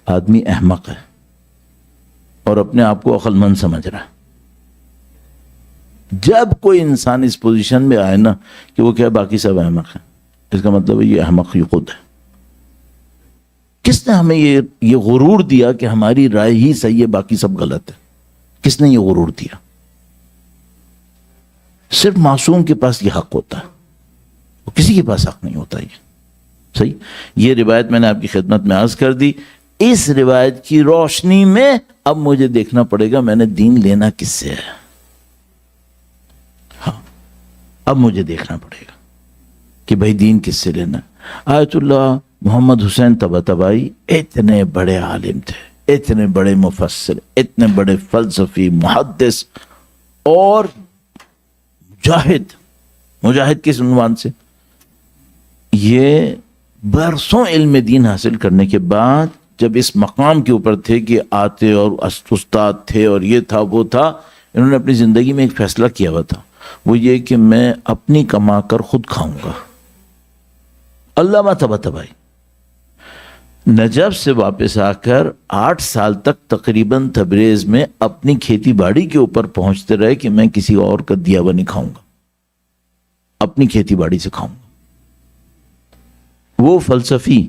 [SPEAKER 1] آدمی احمق ہے اور اپنے آپ کو عقل مند سمجھ رہا ہے۔ جب کوئی انسان اس پوزیشن میں آئے نا کہ وہ کیا باقی سب احمق ہیں، اس کا مطلب ہے یہ احمق ہی خود ہے۔ کس نے ہمیں یہ غرور دیا کہ ہماری رائے ہی صحیح ہے باقی سب غلط ہے؟ کس نے یہ غرور دیا؟ صرف معصوم کے پاس یہ حق ہوتا ہے، کسی کے پاس حق نہیں ہوتا یہ، صحیح؟ یہ روایت میں نے آپ کی خدمت میں عرض کر دی۔ اس روایت کی روشنی میں اب مجھے دیکھنا پڑے گا میں نے دین لینا کس سے ہے۔ ہاں اب مجھے دیکھنا پڑے گا کہ بھائی دین کس سے لینا ہے۔ آیت اللہ محمد حسین طباطبائی اتنے بڑے عالم تھے، اتنے بڑے مفسر، اتنے بڑے فلسفی، محدث اور مجاہد کس عنوان سے؟ یہ برسوں علم دین حاصل کرنے کے بعد جب اس مقام کے اوپر تھے کہ آتے اور استاد تھے اور یہ تھا وہ تھا، انہوں نے اپنی زندگی میں ایک فیصلہ کیا ہوا تھا، وہ یہ کہ میں اپنی کما کر خود کھاؤں گا۔ علامہ طباطبائی نجف سے واپس آ کر 8 سال تک تقریباً تبریز میں اپنی کھیتی باڑی کے اوپر پہنچتے رہے کہ میں کسی اور کا دیا ہوا نہیں کھاؤں گا، اپنی کھیتی باڑی سے کھاؤں گا۔ وہ فلسفی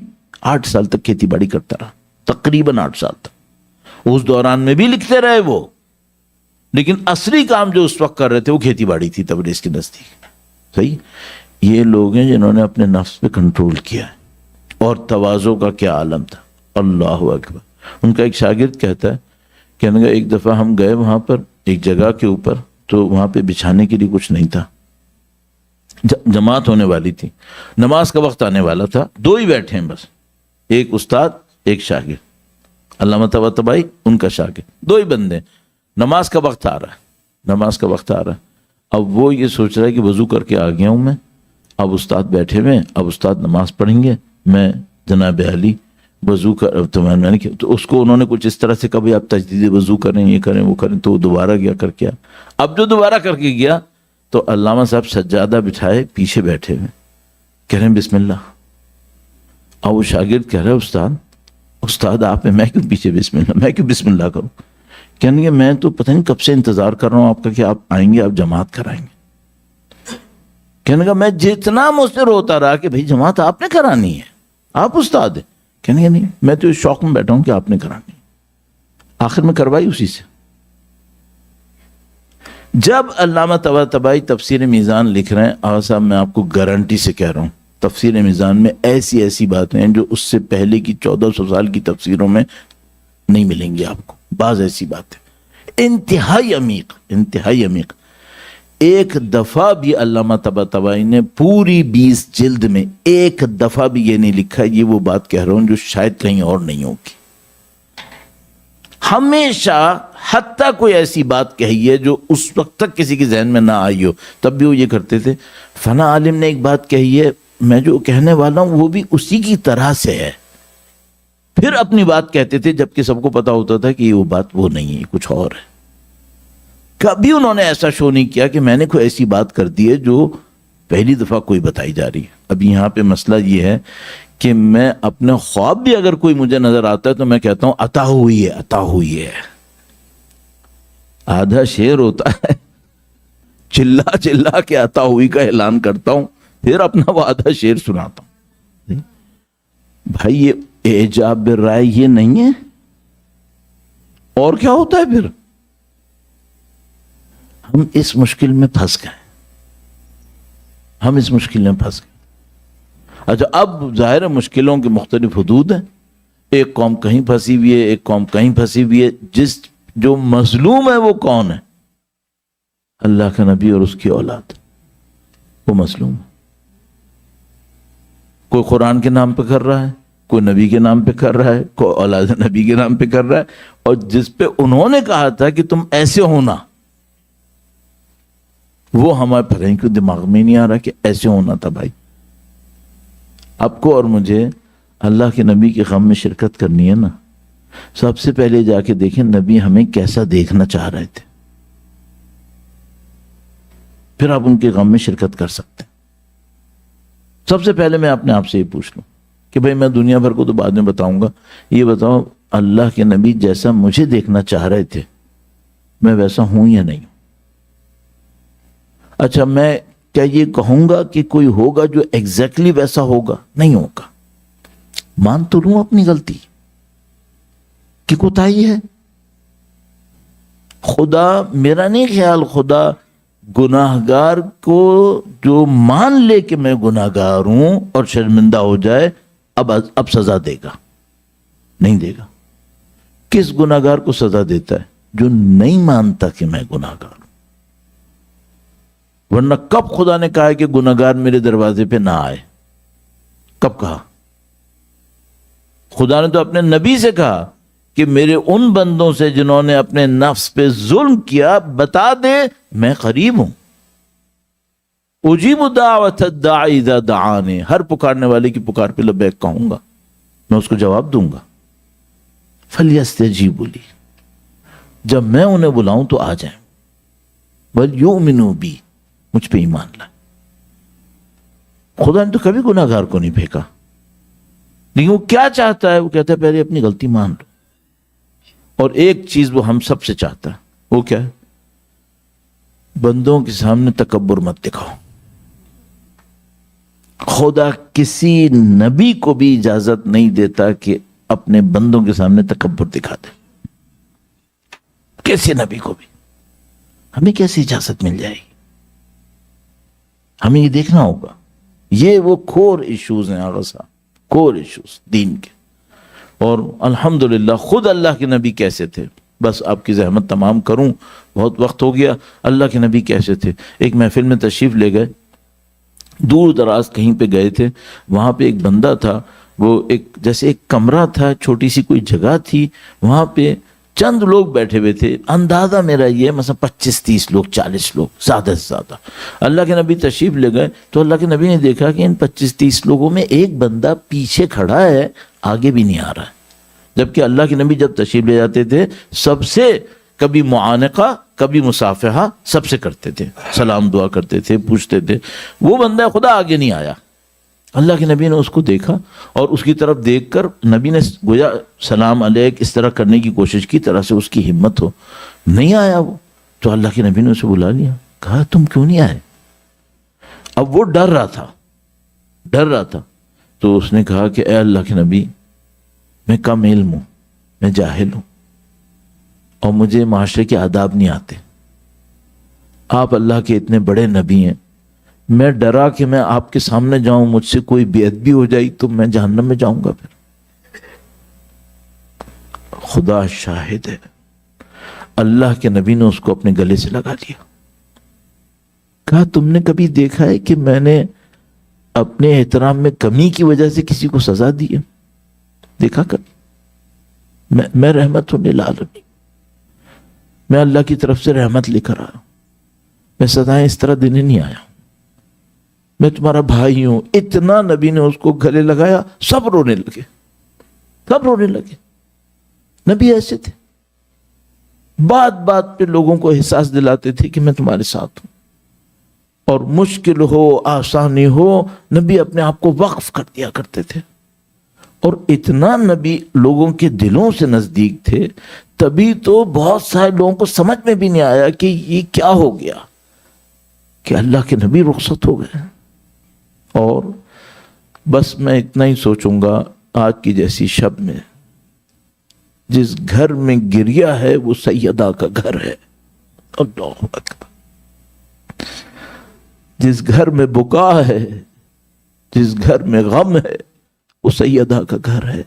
[SPEAKER 1] 8 سال تک کھیتی باڑی کرتا رہا، تقریباً 8 سال تک۔ اس دوران میں بھی لکھتے رہے وہ، لیکن اصلی کام جو اس وقت کر رہے تھے وہ کھیتی باڑی تھی تبریز کے نزدیک، صحیح؟ یہ لوگ ہیں جنہوں نے اپنے نفس پہ کنٹرول کیا ہے، اور تواضع کا کیا عالم تھا، اللہ اکبر۔ ان کا ایک شاگرد کہتا ہے، کہنے کا ایک دفعہ ہم گئے وہاں پر ایک جگہ کے اوپر، تو وہاں پہ بچھانے کے لیے کچھ نہیں تھا، جماعت ہونے والی تھی، نماز کا وقت آنے والا تھا، 2 ہی بیٹھے ہیں بس، ایک استاد ایک شاگرد، علامہ طباطبائی ان کا شاگرد، 2 ہی بندے، نماز کا وقت آ رہا ہے، نماز کا وقت آ رہا ہے۔ اب وہ یہ سوچ رہا ہے کہ وضو کر کے آ گیا ہوں میں، اب استاد بیٹھے ہوئے، اب استاد نماز پڑھیں گے، میں جناب علی وضو کر، تو میں نے کیا، تو اس کو انہوں نے کچھ اس طرح سے کبھی آپ تجدید وضو کریں، یہ کریں وہ کریں، تو وہ دوبارہ گیا کر کے، اب جو دوبارہ کر کے گیا تو علامہ صاحب سجادہ بٹھائے پیچھے بیٹھے ہوئے، کہہ رہے ہیں بسم اللہ۔ اب وہ شاگرد کہہ رہے استاد آپ ہیں، میں کیوں پیچھے بسم اللہ، میں کیوں بسم اللہ کروں؟ کہنے کہ میں تو پتہ نہیں کب سے انتظار کر رہا ہوں آپ کا کہ آپ آئیں گے، آپ جماعت کرائیں گے۔ کہنے کا میں جتنا مصر ہوتا رہا کہ بھئی جماعت آپ نے کرانی ہے، آپ استاد ہیں، کہنے کا نہیں، میں تو اس شوق میں بیٹھا ہوں کہ آپ نے کرانی ہے، آخر میں کروائی اسی سے۔ جب علامہ طباطبائی تفسیر میزان لکھ رہے ہیں، آغا صاحب میں آپ کو گارنٹی سے کہہ رہا ہوں تفسیر میزان میں ایسی باتیں ہیں جو اس سے پہلے کی 1400 سال کی تفسیروں میں نہیں ملیں گی آپ کو، بعض ایسی باتیں انتہائی عمیق۔ ایک دفعہ بھی علامہ طباطبائی نے پوری 20 جلد میں ایک دفعہ بھی یہ نہیں لکھا یہ وہ بات کہہ رہا ہوں جو شاید کہیں اور نہیں ہوگی۔ ہمیشہ حتیٰ کوئی ایسی بات کہی ہے جو اس وقت تک کسی کے ذہن میں نہ آئی ہو، تب بھی وہ یہ کرتے تھے، فلاں عالم نے ایک بات کہی ہے، میں جو کہنے والا ہوں وہ بھی اسی کی طرح سے ہے، پھر اپنی بات کہتے تھے جبکہ سب کو پتا ہوتا تھا کہ یہ وہ بات وہ نہیں ہے، کچھ اور ہے۔ کبھی انہوں نے ایسا شو نہیں کیا کہ میں نے کوئی ایسی بات کر دی ہے جو پہلی دفعہ کوئی بتائی جا رہی ہے۔ اب یہاں پہ مسئلہ یہ ہے کہ میں اپنے خواب بھی اگر کوئی مجھے نظر آتا ہے تو میں کہتا ہوں عطا ہوئی ہے، آدھا شعر ہوتا ہے، چلا کے عطا ہوئی کا اعلان کرتا ہوں، پھر اپنا وہ آدھا شعر سناتا ہوں۔ بھائی یہ اعجاب بالرائے یہ نہیں ہے، اور کیا ہوتا ہے پھر؟ ہم اس مشکل میں پھنس گئے، اچھا اب ظاہر ہے مشکلوں کے مختلف حدود ہیں، ایک قوم کہیں پھنسی ہوئی ہے، ایک قوم کہیں پھنسی ہوئی ہے، جو مظلوم ہے وہ کون ہے؟ اللہ کا نبی اور اس کی اولاد، وہ مظلوم ہے۔ کوئی قرآن کے نام پہ کر رہا ہے، کوئی نبی کے نام پہ کر رہا ہے، کوئی اولاد نبی کے نام پہ کر رہا ہے، اور جس پہ انہوں نے کہا تھا کہ تم ایسے ہونا، وہ ہمارے پتہ نہیں کیوں دماغ میں نہیں آ رہا کہ ایسے ہونا تھا۔ بھائی آپ کو اور مجھے اللہ کے نبی کے غم میں شرکت کرنی ہے نا، سب سے پہلے جا کے دیکھیں نبی ہمیں کیسا دیکھنا چاہ رہے تھے، پھر آپ ان کے غم میں شرکت کر سکتے ہیں۔ سب سے پہلے میں اپنے آپ سے یہ پوچھ لوں کہ بھئی میں دنیا بھر کو تو بعد میں بتاؤں گا، یہ بتاؤ اللہ کے نبی جیسا مجھے دیکھنا چاہ رہے تھے میں ویسا ہوں یا نہیں ہوں؟ اچھا میں کیا یہ کہوں گا کہ کوئی ہوگا جو ایگزیکٹلی ویسا ہوگا؟ نہیں ہوگا۔ مان تو لوں اپنی غلطی کہ کوتاہی ہے۔ خدا، میرا نہیں خیال، خدا گناہگار کو جو مان لے کہ میں گناہگار ہوں اور شرمندہ ہو جائے اب سزا دے گا؟ نہیں دے گا۔ کس گناہگار کو سزا دیتا ہے؟ جو نہیں مانتا کہ میں گناہگار ہوں۔ ورنہ کب خدا نے کہا ہے کہ گناہگار میرے دروازے پہ نہ آئے؟ کب کہا؟ خدا نے تو اپنے نبی سے کہا کہ میرے ان بندوں سے جنہوں نے اپنے نفس پہ ظلم کیا بتا دے میں قریب ہوں، اجیب دعوت الداعی اذا دعانی، ہر پکارنے والے کی پکار پہ لبیک کہوں گا، میں اس کو جواب دوں گا۔ فلیستجیبوا لی، جب میں انہیں بلاؤں تو آ جائیں، ولیؤمنوا بی، مجھ پہ ایمان لائیں۔ خدا نے تو کبھی گناہگار کو نہیں پھینکا، لیکن وہ کیا چاہتا ہے؟ وہ کہتا ہے پہلے اپنی غلطی مان لو، اور ایک چیز وہ ہم سب سے چاہتا ہے، وہ کیا ہے؟ بندوں کے سامنے تکبر مت دکھاؤ۔ خدا کسی نبی کو بھی اجازت نہیں دیتا کہ اپنے بندوں کے سامنے تکبر دکھا دے، کسی نبی کو بھی۔ ہمیں کیسی اجازت مل جائے گی؟ ہمیں یہ دیکھنا ہوگا۔ یہ وہ کور ایشوز ہیں آغا صاحب، کور ایشوز دین کے۔ اور الحمدللہ خود اللہ کے نبی کیسے تھے، بس آپ کی زحمت تمام کروں، بہت وقت ہو گیا۔ اللہ کے نبی کیسے تھے؟ ایک محفل میں تشریف لے گئے، دور دراز کہیں پہ گئے تھے، وہاں پہ ایک بندہ تھا، وہ جیسے ایک کمرہ تھا، چھوٹی سی کوئی جگہ تھی، وہاں پہ چند لوگ بیٹھے ہوئے تھے، اندازہ میرا یہ مثلا 25-30 لوگ، 40 لوگ، زیادہ سے زیادہ۔ اللہ کے نبی تشریف لے گئے تو اللہ کے نبی نے دیکھا کہ ان 25-30 لوگوں میں ایک بندہ پیچھے کھڑا ہے، آگے بھی نہیں آ رہا ہے۔ جبکہ اللہ کے نبی جب تشریف لے جاتے تھے سب سے کبھی معانقہ کبھی مصافحہ سب سے کرتے تھے، سلام دعا کرتے تھے، پوچھتے تھے۔ وہ بندہ خدا آگے نہیں آیا۔ اللہ کے نبی نے اس کو دیکھا اور اس کی طرف دیکھ کر نبی نے گویا سلام علیک اس طرح کرنے کی کوشش کی طرح سے اس کی ہمت ہو، نہیں آیا وہ۔ تو اللہ کے نبی نے اسے بلا لیا، کہا تم کیوں نہیں آئے؟ اب وہ ڈر رہا تھا تو اس نے کہا کہ اے اللہ کے نبی، میں کم علم ہوں، میں جاہل ہوں، اور مجھے معاشرے کے آداب نہیں آتے۔ آپ اللہ کے اتنے بڑے نبی ہیں، میں ڈرا کہ میں آپ کے سامنے جاؤں، مجھ سے کوئی بے ادبی ہو جائی تو میں جہنم میں جاؤں گا۔ پھر خدا شاہد ہے، اللہ کے نبی نے اس کو اپنے گلے سے لگا لیا، کہا تم نے کبھی دیکھا ہے کہ میں نے اپنے احترام میں کمی کی وجہ سے کسی کو سزا دی ہے؟ دیکھا کبھی؟ میں رحمت ہوں للعالمین، میں اللہ کی طرف سے رحمت لے کر آیا ہوں، میں سزائیں اس طرح دینے نہیں آیا ہوں، میں تمہارا بھائی ہوں۔ اتنا نبی نے اس کو گلے لگایا، سب رونے لگے۔ نبی ایسے تھے، بات بات پہ لوگوں کو احساس دلاتے تھے کہ میں تمہارے ساتھ ہوں، اور مشکل ہو آسانی ہو نبی اپنے آپ کو وقف کر دیا کرتے تھے۔ اور اتنا نبی لوگوں کے دلوں سے نزدیک تھے، تبھی تو بہت سارے لوگوں کو سمجھ میں بھی نہیں آیا کہ یہ کیا ہو گیا کہ اللہ کے نبی رخصت ہو گئے۔ اور بس میں اتنا ہی سوچوں گا، آج کی جیسی شب میں جس گھر میں گریا ہے وہ سیدہ کا گھر ہے، اللہ اکبر۔ جس گھر میں بکا ہے، جس گھر میں غم ہے، وہ سیدہ کا گھر ہے۔